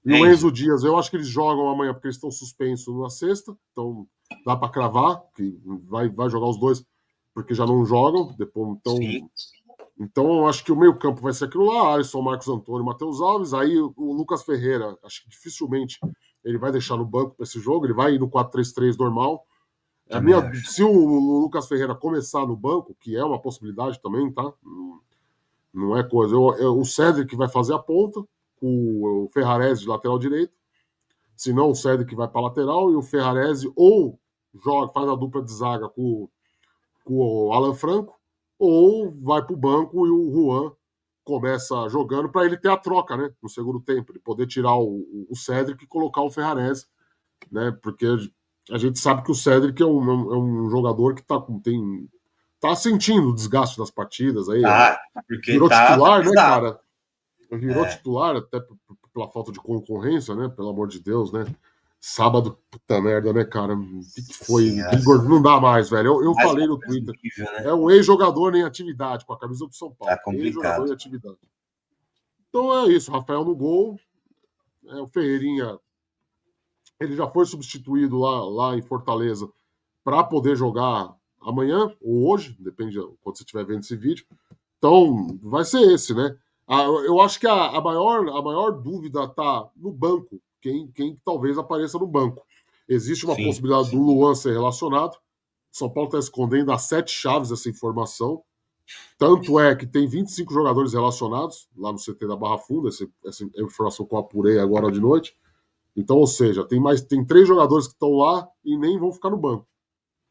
Speaker 1: E o Enzo Dias, eu acho que eles jogam amanhã porque eles estão suspensos na sexta, então dá para cravar que vai jogar os dois porque já não jogam. Depois, então eu acho que o meio-campo vai ser aquilo lá: Alisson, Marcos Antônio e Matheus Alves. Aí o Lucas Ferreira, acho que dificilmente ele vai deixar no banco para esse jogo, ele vai ir no 4-3-3 normal. Se o Lucas Ferreira começar no banco, que é uma possibilidade também, tá? Não é coisa. O Cedric vai fazer a ponta, o Ferrarese de lateral direito. Se não, o Cedric vai para lateral e o Ferrarese ou faz a dupla de zaga com o Alan Franco, ou vai para o banco e o Juan começa jogando para ele ter a troca, né? No segundo tempo, ele poder tirar o Cedric e colocar o Ferrarese, né? Porque a gente sabe que o Cedric é um jogador que tá sentindo o desgaste das partidas aí.
Speaker 2: Porque
Speaker 1: virou titular, né,
Speaker 2: pesado.
Speaker 1: cara? Virou titular até pela falta de concorrência, né? Pelo amor de Deus, né? Sábado, puta merda, né, cara? O que foi? Não dá mais, velho. Eu falei no Twitter.
Speaker 2: Incrível, né?
Speaker 1: É um ex-jogador em atividade, com a camisa do São Paulo.
Speaker 2: Tá complicado.
Speaker 1: Ex-jogador em atividade. Então é isso, Rafael no gol. O Ferreirinha, ele já foi substituído lá em Fortaleza para poder jogar amanhã ou hoje, depende de quando você estiver vendo esse vídeo. Então, vai ser esse, né? Eu acho que a maior dúvida está no banco. Quem talvez apareça no banco. Existe uma possibilidade do Luan ser relacionado. São Paulo está escondendo a 7 chaves essa informação. Tanto é que tem 25 jogadores relacionados lá no CT da Barra Funda, essa informação que eu apurei agora de noite. Então, ou seja, tem 3 jogadores que estão lá e nem vão ficar no banco.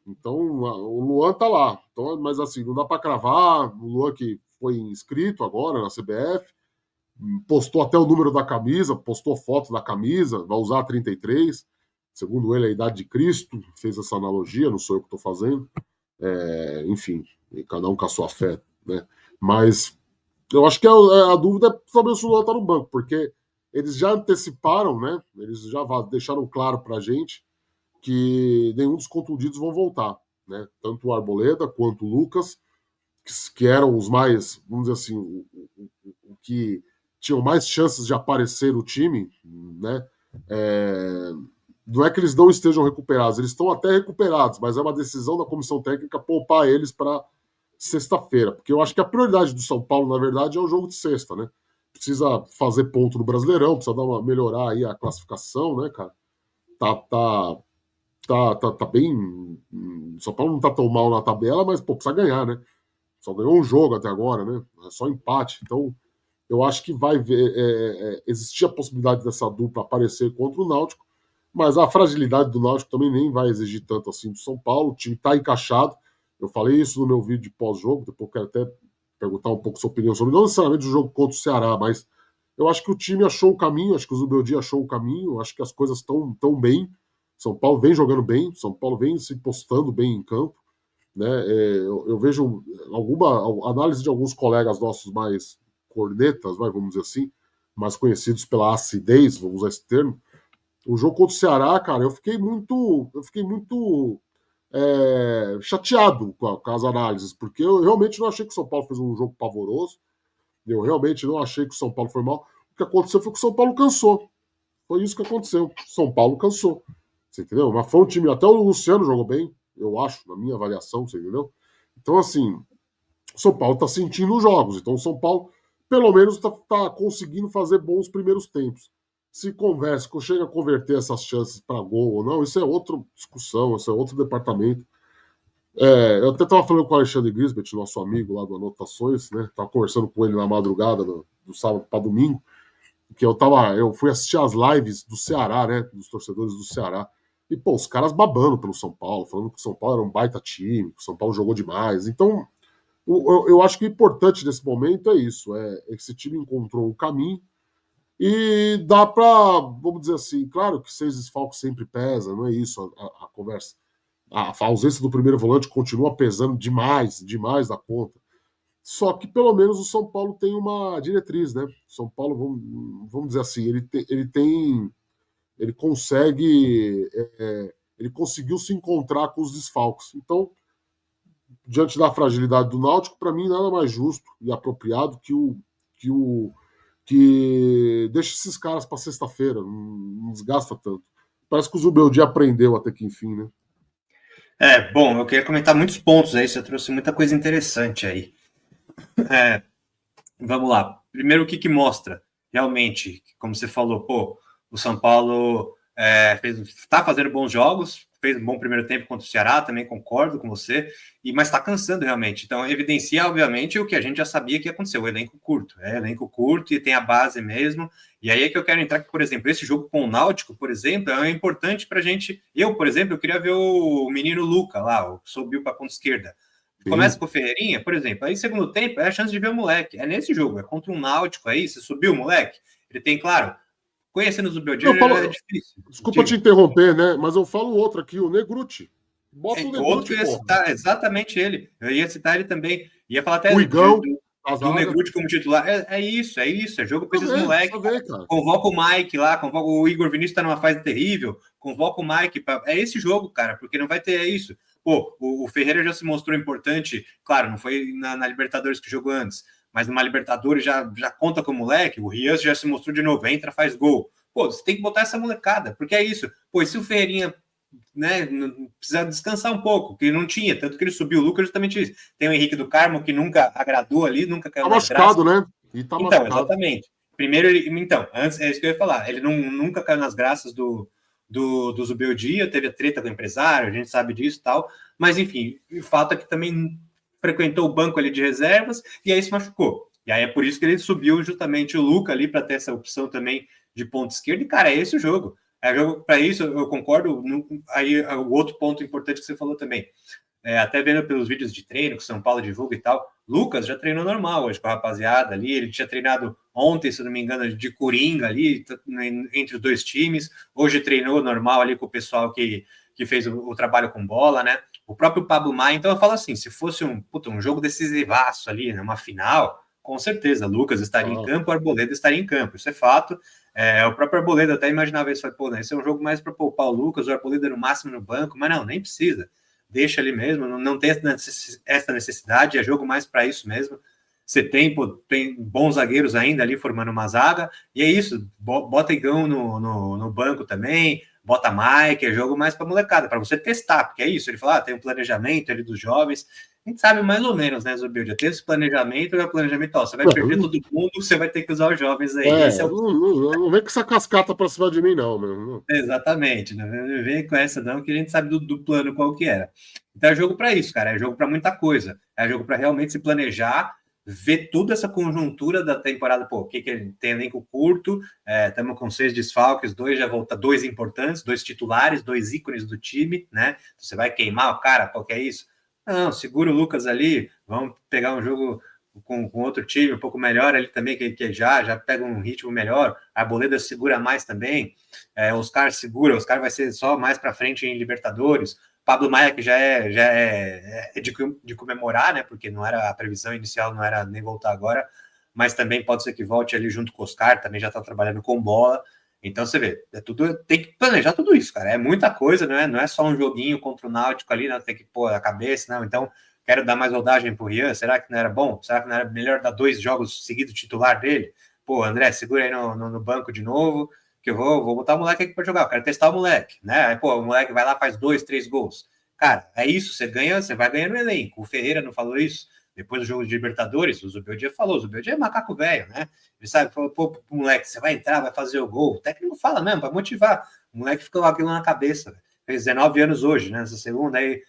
Speaker 1: Então, o Luan tá lá. Então, mas assim, não dá para cravar. O Luan que foi inscrito agora na CBF, postou até o número da camisa, postou foto da camisa, vai usar a 33. Segundo ele, a idade de Cristo, fez essa analogia, não sou eu que estou fazendo. Enfim, cada um com a sua fé, né? Mas eu acho que a dúvida é sobre se o Luan está no banco, porque eles já anteciparam, né? Eles já deixaram claro para a gente que nenhum dos contundidos vão voltar, né? Tanto o Arboleda quanto o Lucas, que eram os mais, vamos dizer assim, o que tinham mais chances de aparecer no time, né? É, não é que eles não estejam recuperados, eles estão até recuperados, mas é uma decisão da comissão técnica poupar eles para sexta-feira, porque eu acho que a prioridade do São Paulo, na verdade, é o jogo de sexta, né? Precisa fazer ponto no Brasileirão, precisa melhorar aí a classificação, né, cara? Tá, tá, tá bem. São Paulo não tá tão mal na tabela, mas pô, precisa ganhar, né? Só ganhou um jogo até agora, né? É só empate. Então, eu acho que vai ver, existir a possibilidade dessa dupla aparecer contra o Náutico, mas a fragilidade do Náutico também nem vai exigir tanto assim do São Paulo. O time está encaixado. Eu falei isso no meu vídeo de pós-jogo, depois quero até perguntar um pouco sua opinião sobre, não necessariamente o jogo contra o Ceará, mas eu acho que o time achou o caminho, acho que o Zubeldia achou o caminho, acho que as coisas estão tão bem. São Paulo vem jogando bem, São Paulo vem se postando bem em campo, né? Eu vejo alguma análise de alguns colegas nossos mais cornetas, vamos dizer assim, mais conhecidos pela acidez, vamos usar esse termo. O jogo contra o Ceará, cara, eu fiquei muito chateado com as análises, porque eu realmente não achei que o São Paulo fez um jogo pavoroso. Eu realmente não achei que o São Paulo foi mal. O que aconteceu foi que o São Paulo cansou. Foi isso que aconteceu. O São Paulo cansou. Você entendeu? Mas foi um time. Até o Luciano jogou bem, eu acho, na minha avaliação, você entendeu? Então, assim, o São Paulo está sentindo os jogos. Então, o São Paulo, pelo menos, está conseguindo fazer bons primeiros tempos. Se conversa, chega a converter essas chances para gol ou não, isso é outra discussão, isso é outro departamento. Eu até estava falando com o Alexandre Grisbet, nosso amigo lá do Anotações, né? Estava conversando com ele na madrugada do sábado para domingo, que eu fui assistir as lives do Ceará, né? Dos torcedores do Ceará. E, pô, os caras babando pelo São Paulo, falando que o São Paulo era um baita time, que o São Paulo jogou demais. Então, eu acho que o importante nesse momento é isso: esse time encontrou um caminho e dá para, vamos dizer assim, claro que 6 desfalques sempre pesa, não é isso a conversa. A ausência do primeiro volante continua pesando demais, demais da conta. Só que pelo menos o São Paulo tem uma diretriz, né? São Paulo, vamos dizer assim, ele consegue, ele conseguiu se encontrar com os desfalques. Então, diante da fragilidade do Náutico, para mim nada mais justo e apropriado que o que deixa esses caras para sexta-feira, não desgasta tanto. Parece que o Zubeldia aprendeu até que enfim, né?
Speaker 2: Bom, eu queria comentar muitos pontos aí, você trouxe muita coisa interessante aí. Vamos lá. Primeiro, o que mostra? Realmente, como você falou, pô, o São Paulo está fazendo bons jogos, fez um bom primeiro tempo contra o Ceará, também concordo com você, mas está cansando realmente. Então, evidencia, obviamente, o que a gente já sabia que ia acontecer, o elenco curto. Elenco curto e tem a base mesmo. E aí é que eu quero entrar, que, por exemplo, esse jogo com o Náutico, por exemplo, é importante para a gente. Eu, por exemplo, eu queria ver o menino Luca lá, subiu para a ponta esquerda. Começa com o Ferreirinha, por exemplo, aí segundo tempo é a chance de ver o moleque. É nesse jogo, é contra um Náutico aí, você subiu o moleque. Ele tem, claro, conhecendo o Zubeldia é difícil.
Speaker 1: Desculpa te interromper, né? Mas eu falo outro aqui, o Negruti. Bota o Negruti,
Speaker 2: outro que eu ia citar, exatamente ele. Eu ia citar ele também. Ia falar até
Speaker 1: o Igão,
Speaker 2: do Negruti como titular. É isso. É jogo para esses moleques. Convoca o Mike lá, convoca o Igor Vinícius, tá numa fase terrível. Convoca o Mike. É esse jogo, cara, porque não vai ter isso. Pô, o Ferreira já se mostrou importante, claro, não foi na Libertadores que jogou antes, mas numa Libertadores já conta com o moleque, o Rios já se mostrou de novo, entra, faz gol. Pô, você tem que botar essa molecada, porque é isso. Pô, se o Ferreirinha, né, precisa descansar um pouco, que não tinha, tanto que ele subiu o Lucas justamente isso. Tem o Henrique do Carmo, que nunca agradou ali, nunca caiu
Speaker 1: nas graças. Né?
Speaker 2: E tá então, machucado. Exatamente. Primeiro, antes, é isso que eu ia falar, ele nunca caiu nas graças do Zubeldia, teve a treta com o empresário, a gente sabe disso e tal, mas enfim, o fato é que também frequentou o banco ali de reservas e aí se machucou. E aí é por isso que ele subiu justamente o Luca ali para ter essa opção também de ponta esquerda. E, cara, é esse o jogo. É jogo para isso, eu concordo. Aí o outro ponto importante que você falou também, até vendo pelos vídeos de treino que o São Paulo divulga e tal, Lucas já treinou normal hoje com a rapaziada ali, ele tinha treinado ontem, se não me engano, de coringa ali, entre os dois times, hoje treinou normal ali com o pessoal que fez o trabalho com bola, né? O próprio Pablo Maia, então eu falo assim, se fosse um jogo decisivaço ali, né, uma final, com certeza, Lucas estaria em campo, o Arboleda estaria em campo, isso é fato. O próprio Arboleda até imaginava isso, pô, né, esse é um jogo mais para poupar o Lucas, o Arboleda no máximo no banco, mas não, nem precisa. Deixa ali mesmo, não tem essa necessidade, é jogo mais para isso mesmo. Você tem bons zagueiros ainda ali formando uma zaga, e é isso, bota Igão no banco também, bota Mike, é jogo mais para molecada, para você testar, porque é isso, ele fala, tem um planejamento ali dos jovens, a gente sabe mais ou menos, né, Zubilde, ter esse planejamento, você vai perder todo mundo, você vai ter que usar os jovens aí.
Speaker 1: Não vem com essa cascata para cima de mim, não, meu.
Speaker 2: Exatamente, não vem com essa não, que a gente sabe do plano qual que era. Então é jogo para isso, cara, é jogo para muita coisa, é jogo para realmente se planejar, ver toda essa conjuntura da temporada, pô, o que tem elenco curto, estamos com 6 desfalques, 2 importantes, 2 titulares, 2 ícones do time, né? Você vai queimar o cara, qual que é isso? Não, segura o Lucas ali, vamos pegar um jogo com outro time um pouco melhor ali também, que já pega um ritmo melhor, a Arboleda segura mais também, Oscar segura, Oscar vai ser só mais para frente em Libertadores, Pablo Maia, que já é de comemorar, né? Porque não era a previsão inicial, não era nem voltar agora, mas também pode ser que volte ali junto com o Oscar, também já está trabalhando com bola. Então você vê, tem que planejar tudo isso, cara. É muita coisa, não é só um joguinho contra o Náutico ali, não tem que pôr a cabeça, não. Então, quero dar mais rodagem pro Rian. Será que não era bom? Será que não era melhor dar 2 jogos seguidos titular dele? Pô, André, segura aí no banco de novo, que eu vou botar o moleque aqui para jogar, eu quero testar o moleque, né? Aí, pô, o moleque vai lá, faz 2, 3 gols. Cara, é isso, você vai ganhando o elenco. O Ferreira não falou isso? Depois do jogo de Libertadores, o Zubeldia falou, o Zubeldia é macaco velho, né? Ele sabe, falou, pô, moleque, você vai entrar, vai fazer o gol. O técnico fala mesmo, para motivar. O moleque ficou aquilo na cabeça. Véio. Fez 19 anos hoje, né? Nessa segunda aí,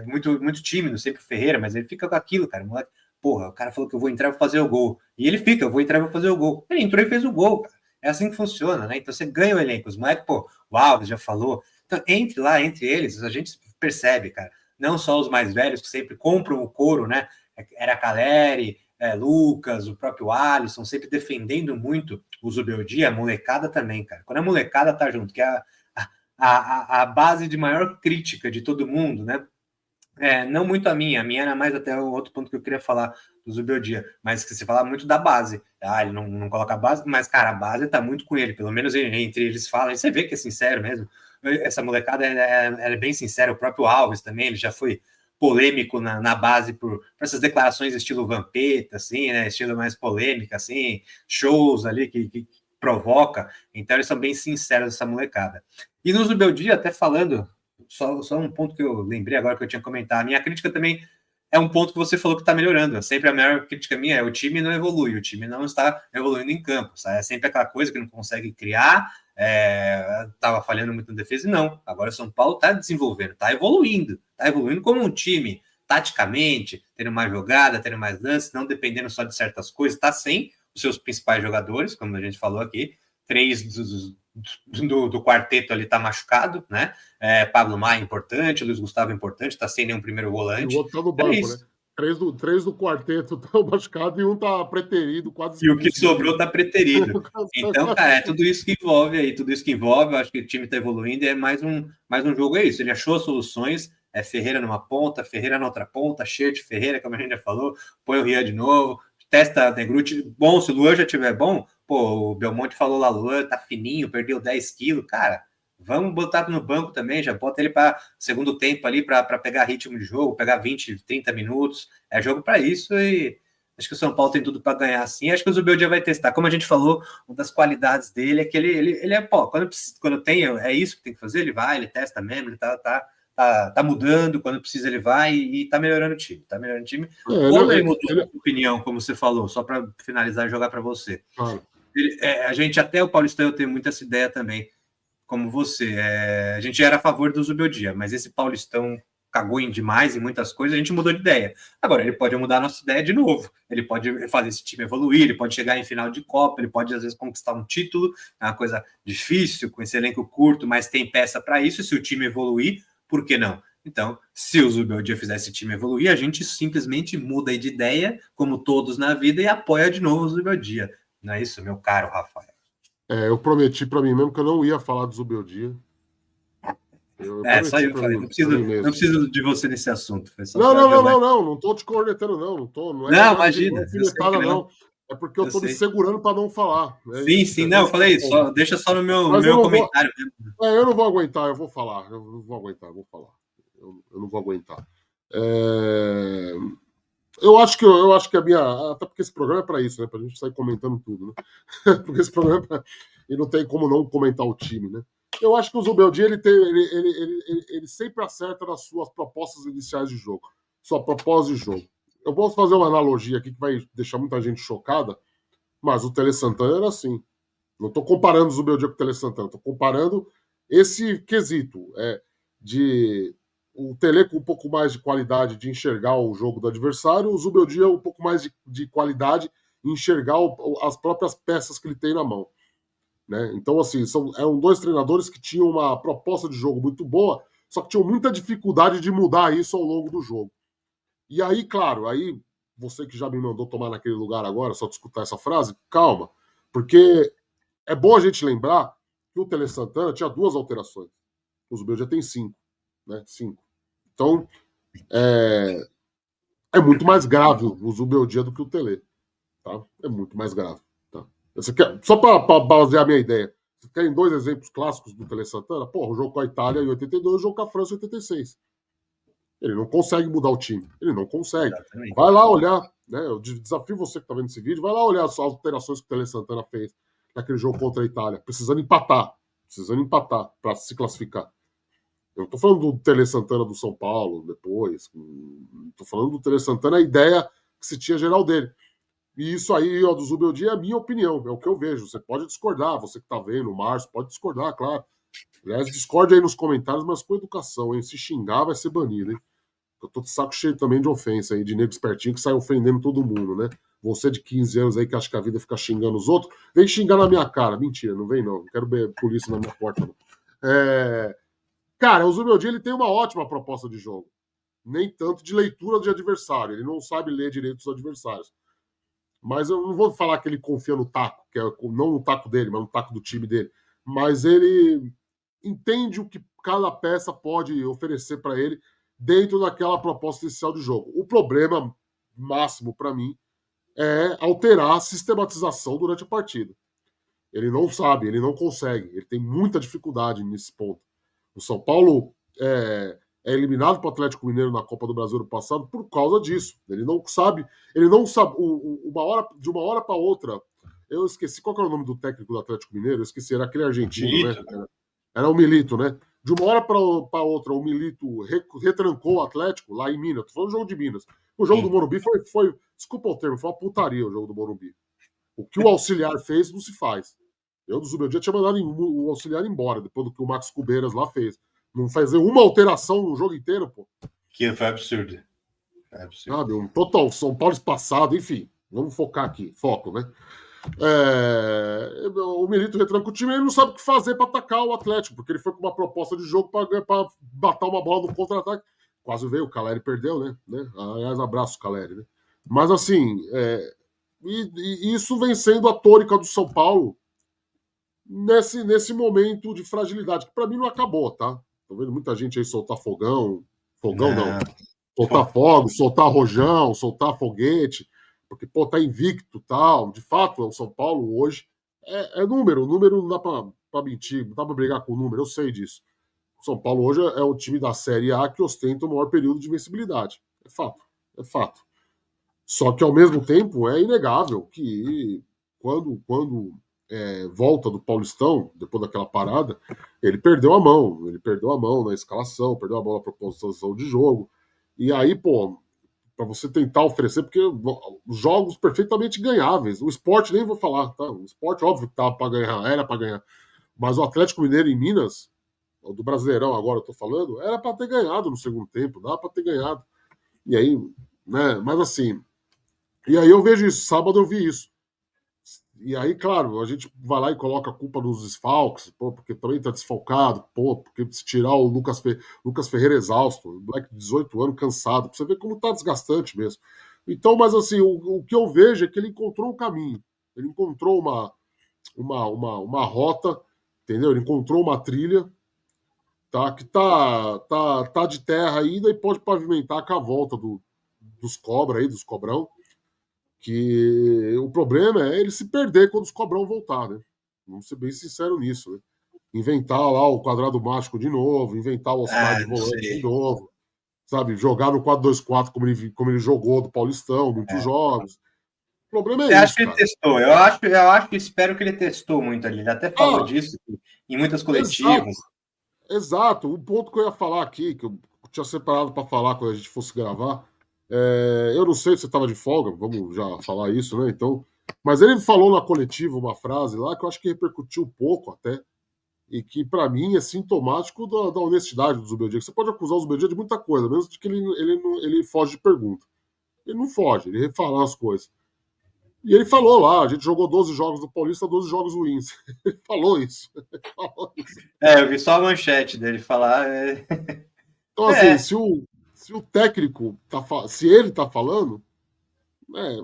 Speaker 2: muito tímido, sempre o Ferreira, mas ele fica com aquilo, cara. O moleque, porra, o cara falou que eu vou entrar e vou fazer o gol. E ele fica, eu vou entrar e vou fazer o gol. Ele entrou e fez o gol, cara. É assim que funciona, né? Então você ganha o elenco. Os moleques, pô, o Alves já falou. Então, entre eles, a gente percebe, cara. Não só os mais velhos que sempre compram o couro, né? Era Caleri, Lucas, o próprio Alisson, sempre defendendo muito o Zubeldia, a molecada também, cara. Quando a molecada tá junto, que é a base de maior crítica de todo mundo, né? Não muito a minha era mais até o outro ponto que eu queria falar do Zubeldia, mas que você fala muito da base. Ele não coloca a base, mas, cara, a base tá muito com ele, pelo menos entre eles falam, e você vê que é sincero mesmo. Essa molecada ela é bem sincera, o próprio Alves também, ele já foi polêmico na base por essas declarações estilo Vampeta, assim, né? Estilo mais polêmica, assim, shows ali que provoca. Então, eles são bem sinceros, essa molecada. E no Zubeldia, até falando, só um ponto que eu lembrei agora que eu tinha que comentar, a minha crítica também é um ponto que você falou que está melhorando. Sempre a maior crítica minha é o time não evolui, o time não está evoluindo em campo. Sabe? É sempre aquela coisa que não consegue criar, estava falhando muito na defesa, e não. Agora o São Paulo está desenvolvendo, está evoluindo como um time, taticamente, tendo mais jogada, tendo mais lance, não dependendo só de certas coisas, está sem os seus principais jogadores, como a gente falou aqui, 3 do quarteto ali tá machucado, né? Pablo Maia importante, Luiz Gustavo importante, tá sem nenhum primeiro volante.
Speaker 1: E o outro tá no banco, né? 3 do quarteto tá machucado e um tá preterido, quase.
Speaker 2: E o que sobrou tá preterido. Então, cara, é tudo isso que envolve aí, eu acho que o time tá evoluindo e é mais um jogo, é isso. Ele achou as soluções, Ferreira numa ponta, Ferreira na outra ponta, Chert, Ferreira, como a gente já falou, põe o Rian de novo, testa Negruti, bom, se o Luan já tiver bom, pô, o Belmonte falou lá, Luan tá fininho, perdeu 10 quilos, cara, vamos botar no banco também, já bota ele para segundo tempo ali, para pegar ritmo de jogo, pegar 20, 30 minutos, é jogo para isso e acho que o São Paulo tem tudo para ganhar assim, acho que o Zubeldia vai testar, como a gente falou, uma das qualidades dele é que ele é, pô, quando tem, é isso que tem que fazer, ele vai, ele testa mesmo, ele tá mudando, quando precisa ele vai e tá melhorando o time. Como ele mudou a opinião, como você falou, só para finalizar e jogar para você. A gente, até o Paulistão, eu tenho muita essa ideia também, como você. A gente era a favor do Zubeldia, mas esse Paulistão cagou em demais em muitas coisas, a gente mudou de ideia. Agora, ele pode mudar a nossa ideia de novo. Ele pode fazer esse time evoluir, ele pode chegar em final de Copa, ele pode, às vezes, conquistar um título. É uma coisa difícil, com esse elenco curto, mas tem peça para isso. Se o time evoluir, por que não? Então, se o Zubeldia fizer esse time evoluir, a gente simplesmente muda de ideia, como todos na vida, e apoia de novo o Zubeldia. Não é isso, meu caro Rafael?
Speaker 1: Eu prometi para mim mesmo que eu não ia falar do Zubeldia.
Speaker 2: Só eu falei. Não preciso de você nesse assunto.
Speaker 1: Não tô te cornetando, não
Speaker 2: imagina.
Speaker 1: Não. É porque eu tô me segurando para não falar.
Speaker 2: Sim, não, eu falei isso. Deixa só no meu comentário.
Speaker 1: Eu não vou aguentar, eu vou falar. Eu não vou aguentar, eu vou falar. Eu não vou aguentar. Eu acho que a minha. Até porque esse programa é para isso, né? Pra gente sair comentando tudo, né? Porque esse programa e não tem como não comentar o time, né? Eu acho que o Zubeldia ele sempre acerta nas suas propostas iniciais de jogo. Sua proposta de jogo. Eu vou fazer uma analogia aqui que vai deixar muita gente chocada, mas o Tele Santana era assim. Não estou comparando o Zubeldia com o Tele Santana, estou comparando esse quesito de o Tele com um pouco mais de qualidade de enxergar o jogo do adversário, o Zubeldia um pouco mais de qualidade em enxergar as próprias peças que ele tem na mão. Né? Então, assim, eram dois treinadores que tinham uma proposta de jogo muito boa, só que tinham muita dificuldade de mudar isso ao longo do jogo. E aí, claro, você que já me mandou tomar naquele lugar agora, só de escutar essa frase, calma, porque é bom a gente lembrar que o Tele Santana tinha 2 alterações. O Zubeldia tem 5, né? 5. Então, é muito mais grave o Zubeldia do que o Tele. Tá? É muito mais grave. Tá? Só para basear a minha ideia, vocês querem 2 exemplos clássicos do Tele Santana? Porra, o jogo com a Itália em 82 e o jogo com a França em 86. Ele não consegue mudar o time. Ele não consegue. Exatamente. Vai lá olhar, né? Eu desafio você que está vendo esse vídeo, vai lá olhar as alterações que o Tele Santana fez naquele jogo contra a Itália, precisando empatar para se classificar. Eu não estou falando do Tele Santana do São Paulo depois, estou falando do Tele Santana, a ideia que se tinha geral dele. E isso aí, do Zubeldia, é a minha opinião, é o que eu vejo. Você pode discordar, você que está vendo, o Márcio, pode discordar, claro. Aliás, discorde aí nos comentários, mas com educação, hein? Se xingar, vai ser banido, hein? Eu tô de saco cheio também de ofensa aí, de nego espertinho que sai ofendendo todo mundo, né? Você de 15 anos aí que acha que a vida fica xingando os outros, vem xingar na minha cara. Mentira, não vem não. Não quero ver polícia na minha porta, não. Cara, o Zubeldia ele tem uma ótima proposta de jogo. Nem tanto de leitura de adversário. Ele não sabe ler direito os adversários. Mas eu não vou falar que ele confia no taco, que é não no taco dele, mas no taco do time dele. Mas ele entende o que cada peça pode oferecer para ele dentro daquela proposta inicial de jogo. O problema máximo para mim é alterar a sistematização durante a partida. Ele não sabe, ele não consegue, ele tem muita dificuldade nesse ponto. O São Paulo é eliminado para o Atlético Mineiro na Copa do Brasil no passado por causa disso. Ele não sabe, de uma hora para outra. Eu esqueci qual era o nome do técnico do Atlético Mineiro, eu esqueci, era aquele argentino, Milito. Né? Era o Milito, né? De uma hora para outra, o Milito retrancou o Atlético lá em Minas. Tô falando do jogo de Minas. O jogo do Morumbi foi, desculpa o termo, foi uma putaria o jogo do Morumbi. O que o auxiliar fez não se faz. Eu do Zubeldia tinha mandado o auxiliar embora, depois do que o Max Cubeiras lá fez. Não fazer uma alteração no jogo inteiro, pô.
Speaker 2: Que foi absurdo.
Speaker 1: Sabe, um total São Paulo espaçado, enfim. Vamos focar aqui, foco, né? O Milito retranca o time e ele não sabe o que fazer para atacar o Atlético, porque ele foi com uma proposta de jogo para bater uma bola no contra-ataque. Quase veio, o Caleri perdeu, né? Aliás, abraço, Caleri, né? Mas assim, e isso vem sendo a tônica do São Paulo nesse momento de fragilidade, que para mim não acabou, tá? Tô vendo muita gente aí soltar fogão não. Soltar fogos, soltar rojão, soltar foguete, porque, pô, tá invicto tal. De fato, o São Paulo hoje é número. O número não dá pra mentir, não dá pra brigar com o número, eu sei disso. O São Paulo hoje é o time da Série A que ostenta o maior período de invencibilidade. É fato. Só que, ao mesmo tempo, é inegável que quando volta do Paulistão, depois daquela parada, ele perdeu a mão na escalação, perdeu a bola para proposição de jogo. E aí, pô, para você tentar oferecer, porque jogos perfeitamente ganháveis. O Sport nem vou falar, tá? O Sport, óbvio que tava para ganhar, era para ganhar. Mas o Atlético Mineiro em Minas, do Brasileirão agora eu tô falando, era para ter ganhado no segundo tempo, dá para ter ganhado. E aí, né? Mas assim, e aí eu vejo isso, sábado eu vi isso. E aí, claro, a gente vai lá e coloca a culpa nos desfalques, pô, porque também tá desfalcado, pô, porque se tirar o Lucas Ferreira exausto, o moleque de 18 anos cansado, pra você ver como tá desgastante mesmo. Então, mas assim, o que eu vejo é que ele encontrou um caminho, ele encontrou uma rota, entendeu? Ele encontrou uma trilha, tá? Que tá de terra ainda e pode pavimentar com a volta dos cobra aí, dos cobrão, que o problema é ele se perder quando os cobrão voltar, né? Vamos ser bem sinceros nisso, né? Inventar lá o quadrado mágico de novo, inventar o Oscar de
Speaker 2: Não
Speaker 1: volante de
Speaker 2: sei.
Speaker 1: novo, sabe? Jogar no 4-2-4 como ele jogou do Paulistão, muitos
Speaker 2: É.
Speaker 1: jogos. O problema é
Speaker 2: Eu acho
Speaker 1: isso,
Speaker 2: que ele
Speaker 1: cara.
Speaker 2: testou. Espero que ele testou muito ali. Ele até falou
Speaker 1: Ah,
Speaker 2: disso em muitas
Speaker 1: exato,
Speaker 2: coletivas.
Speaker 1: exato. O ponto que eu ia falar aqui, que eu tinha separado para falar quando a gente fosse gravar, eu não sei se você estava de folga, vamos já falar isso, né? Então, mas ele falou na coletiva uma frase lá que eu acho que repercutiu um pouco até, e que para mim é sintomático da honestidade do Zubeldia. Você pode acusar o Zubeldia de muita coisa, mesmo de que ele foge de pergunta. Ele não foge, ele fala as coisas. E ele falou lá, a gente jogou 12 jogos do Paulista, 12 jogos ruins. Ele falou isso. Ele falou isso.
Speaker 2: Eu vi só a manchete dele falar.
Speaker 1: Então, assim,
Speaker 2: É,
Speaker 1: se o técnico se ele tá falando, é,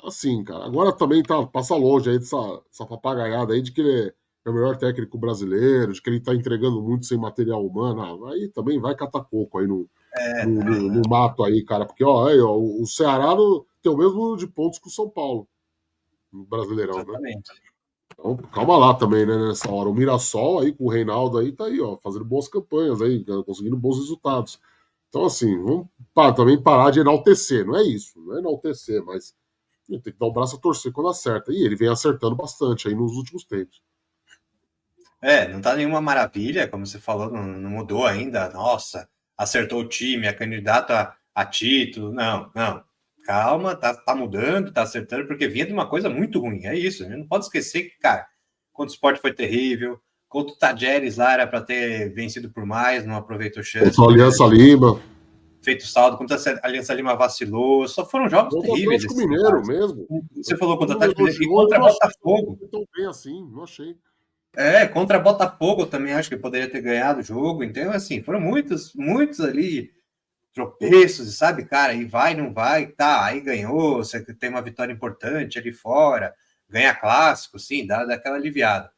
Speaker 1: assim, cara, agora também passa longe aí dessa papagaiada aí de que ele é o melhor técnico brasileiro, de que ele tá entregando muito sem material humano. Aí também vai catar coco aí no mato aí, cara, porque ó, o Ceará tem o mesmo número de pontos que o São Paulo no Brasileirão, né?
Speaker 2: exatamente.
Speaker 1: Então, calma lá também, né, nessa hora. O Mirassol aí com o Reinaldo aí tá aí, ó, fazendo boas campanhas aí, conseguindo bons resultados. Então, assim, vamos também parar de enaltecer, não é isso, não é enaltecer, mas tem que dar o braço a torcer quando acerta. E ele vem acertando bastante aí nos últimos tempos.
Speaker 2: Não tá nenhuma maravilha, como você falou, não mudou ainda. Nossa, acertou o time, é candidato a título. Não, não. Calma, tá mudando, tá acertando, porque vinha de uma coisa muito ruim. É isso. A gente não pode esquecer que, cara, contra o Sport foi terrível. Contra o Tajeres lá era para ter vencido por mais, não aproveitou chance,
Speaker 1: Contra a
Speaker 2: poderia
Speaker 1: Aliança
Speaker 2: ter
Speaker 1: Lima,
Speaker 2: feito saldo. Contra a Aliança Lima vacilou. Só foram jogos
Speaker 1: contra o
Speaker 2: terríveis
Speaker 1: Atlético
Speaker 2: esses
Speaker 1: Mineiro
Speaker 2: detalhes.
Speaker 1: mesmo.
Speaker 2: Você falou contra o
Speaker 1: No
Speaker 2: Atlético Mineiro e
Speaker 1: elogio, eu
Speaker 2: contra
Speaker 1: não achei que
Speaker 2: Botafogo.
Speaker 1: foi tão bem assim, não achei.
Speaker 2: Contra Botafogo também acho que poderia ter ganhado o jogo. Então, assim, foram muitos ali tropeços, sabe, cara? E vai, não vai, tá, aí ganhou, você tem uma vitória importante ali fora, ganha clássico, sim, dá aquela aliviada.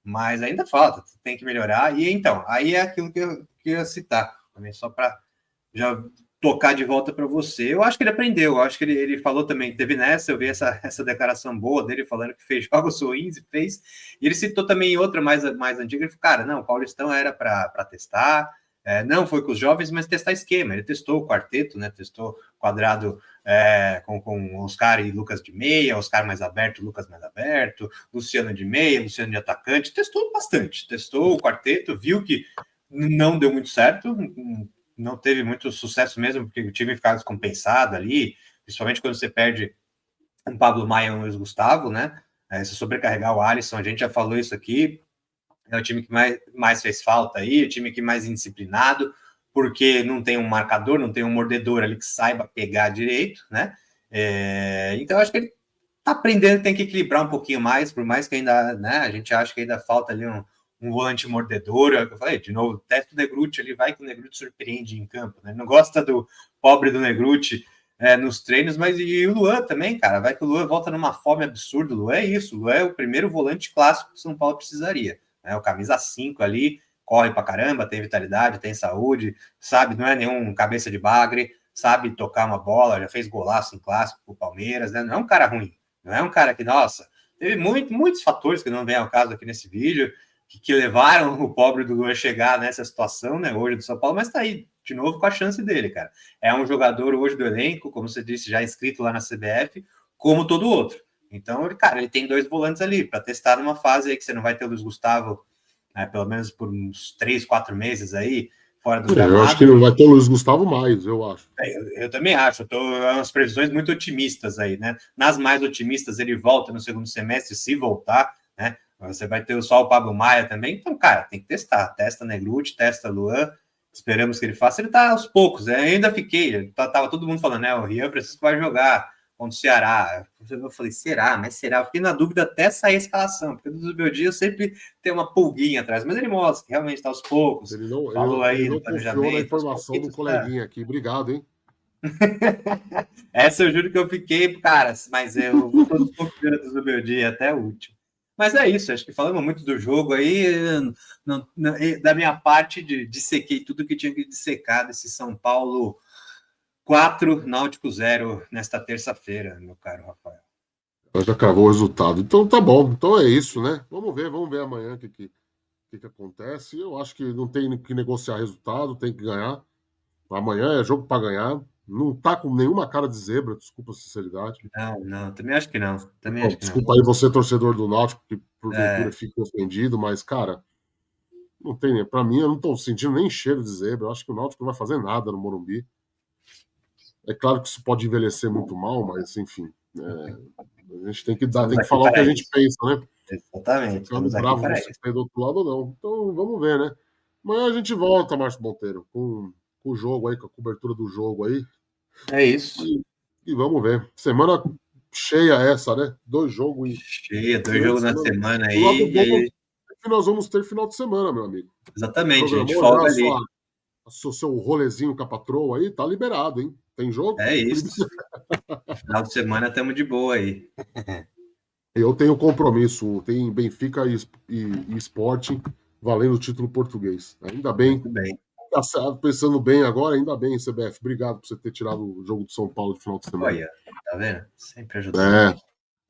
Speaker 2: Mas ainda falta, tem que melhorar. E então, aí é aquilo que eu ia citar, também só para já tocar de volta para você. Eu acho que ele aprendeu, eu acho que ele falou também, teve nessa, eu vi essa declaração boa dele falando que fez jogos ruins e fez. E ele citou também outra mais antiga, ele falou, cara, não, o Paulistão era para testar, não foi com os jovens, mas testar esquema. Ele testou o quarteto, né? Testou quadrado com Oscar e Lucas de meia, Oscar mais aberto, Lucas mais aberto, Luciano de meia, Luciano de atacante, testou bastante, testou o quarteto, viu que não deu muito certo, não teve muito sucesso mesmo, porque o time ficava descompensado ali, principalmente quando você perde um Pablo Maia e um Luiz Gustavo, né? Se sobrecarregar o Alisson, a gente já falou isso aqui, é o time que mais fez falta aí, o time que mais indisciplinado, porque não tem um marcador, não tem um mordedor ali que saiba pegar direito, né? Então, acho que ele tá aprendendo, tem que equilibrar um pouquinho mais, por mais que ainda, né, a gente acha que ainda falta ali um volante mordedor, é o que eu falei, de novo, testa o Negruti ali, vai que o Negruti surpreende em campo, né? Não gosta do pobre do Negruti nos treinos, mas e o Luan também, cara, vai que o Luan volta numa fome absurda, o Luan é isso, o Luan é o primeiro volante clássico que o São Paulo precisaria, né? O camisa 5 ali, corre pra caramba, tem vitalidade, tem saúde, sabe, não é nenhum cabeça de bagre, sabe tocar uma bola, já fez golaço em clássico pro Palmeiras, né? Não é um cara ruim, não é um cara que, nossa, teve muitos fatores que não vem ao caso aqui nesse vídeo, que levaram o pobre do Luan a chegar nessa situação, né, hoje do São Paulo, mas tá aí, de novo, com a chance dele, cara. É um jogador hoje do elenco, como você disse, já inscrito lá na CBF, como todo outro. Então, cara, ele tem 2 volantes ali para testar numa fase aí que você não vai ter o Luiz Gustavo, né, pelo menos por uns 3, 4 meses aí, fora do
Speaker 1: Eu acho que
Speaker 2: gramado.
Speaker 1: não vai ter o Luiz Gustavo mais, eu acho.
Speaker 2: Eu também acho, eu tô umas previsões muito otimistas aí, né? Nas mais otimistas, ele volta no segundo semestre, se voltar, né? Você vai ter só o Pablo Maia também. Então, cara, tem que testar. Testa Negruti, testa Luan. Esperamos que ele faça. Ele tá aos poucos. Eu ainda fiquei. Tava todo mundo falando, né? O Rian Francisco vai jogar contra o Ceará. Eu falei, será? Mas será? Eu fiquei na dúvida até sair a escalação. Porque do meu dia eu sempre tenho uma pulguinha atrás. Mas ele mostra que realmente tá aos poucos.
Speaker 1: Ele não,
Speaker 2: Falou
Speaker 1: ele,
Speaker 2: aí
Speaker 1: ele
Speaker 2: do
Speaker 1: não confiou na
Speaker 2: planejamento.
Speaker 1: informação do coleguinha aqui. Obrigado, hein?
Speaker 2: Essa eu juro que eu fiquei, cara, mas eu vou todo confiando do meu dia até o último. Mas é isso, acho que falamos muito do jogo aí. Da minha parte, dissequei tudo que tinha que dissecar desse São Paulo 4, Náutico 0 nesta terça-feira, meu caro Rafael.
Speaker 1: Já cravou o resultado. Então tá bom. Então é isso, né? Vamos ver amanhã o que acontece. Eu acho que não tem que negociar resultado, tem que ganhar. Amanhã é jogo para ganhar. Não tá com nenhuma cara de zebra, desculpa a sinceridade.
Speaker 2: Não, também acho que não.
Speaker 1: Desculpa aí você, torcedor do Náutico, que porventura fica ofendido, mas, cara, não tem nem. Pra mim, eu não tô sentindo nem cheiro de zebra. Eu acho que o Náutico não vai fazer nada no Morumbi. É claro que isso pode envelhecer muito mal, mas, enfim. A gente tem que falar o que a gente pensa, né?
Speaker 2: Exatamente.
Speaker 1: Ficando bravo você tem do outro lado ou não. Então, vamos ver, né? Amanhã a gente volta, Márcio Monteiro, com o jogo aí, com a cobertura do jogo aí.
Speaker 2: É isso.
Speaker 1: E vamos ver. Semana cheia essa, né? 2 jogos.
Speaker 2: Cheia, 2 jogos na semana aí.
Speaker 1: O lado bom é que nós vamos ter final de semana, meu amigo.
Speaker 2: Exatamente, a gente folga ali.
Speaker 1: Seu rolezinho com a patroa aí, tá liberado, hein? Tem jogo?
Speaker 2: É isso. Final de semana estamos de boa aí.
Speaker 1: Eu tenho compromisso, tem Benfica e Sporting valendo o título português. Ainda bem.
Speaker 2: Muito bem.
Speaker 1: Pensando bem agora, ainda bem, CBF. Obrigado por você ter tirado o jogo do São Paulo de final de semana.
Speaker 2: Olha, tá vendo? Sempre ajudando.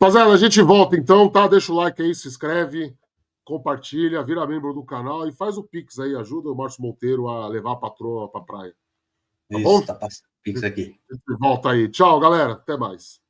Speaker 1: Rapaziada, a gente volta então, tá? Deixa o like aí, se inscreve, compartilha, vira membro do canal e faz o Pix aí, ajuda o Márcio Monteiro a levar a patroa pra praia. Tá
Speaker 2: Isso,
Speaker 1: bom?
Speaker 2: tá passando o Pix aqui.
Speaker 1: A gente volta aí. Tchau, galera. Até mais.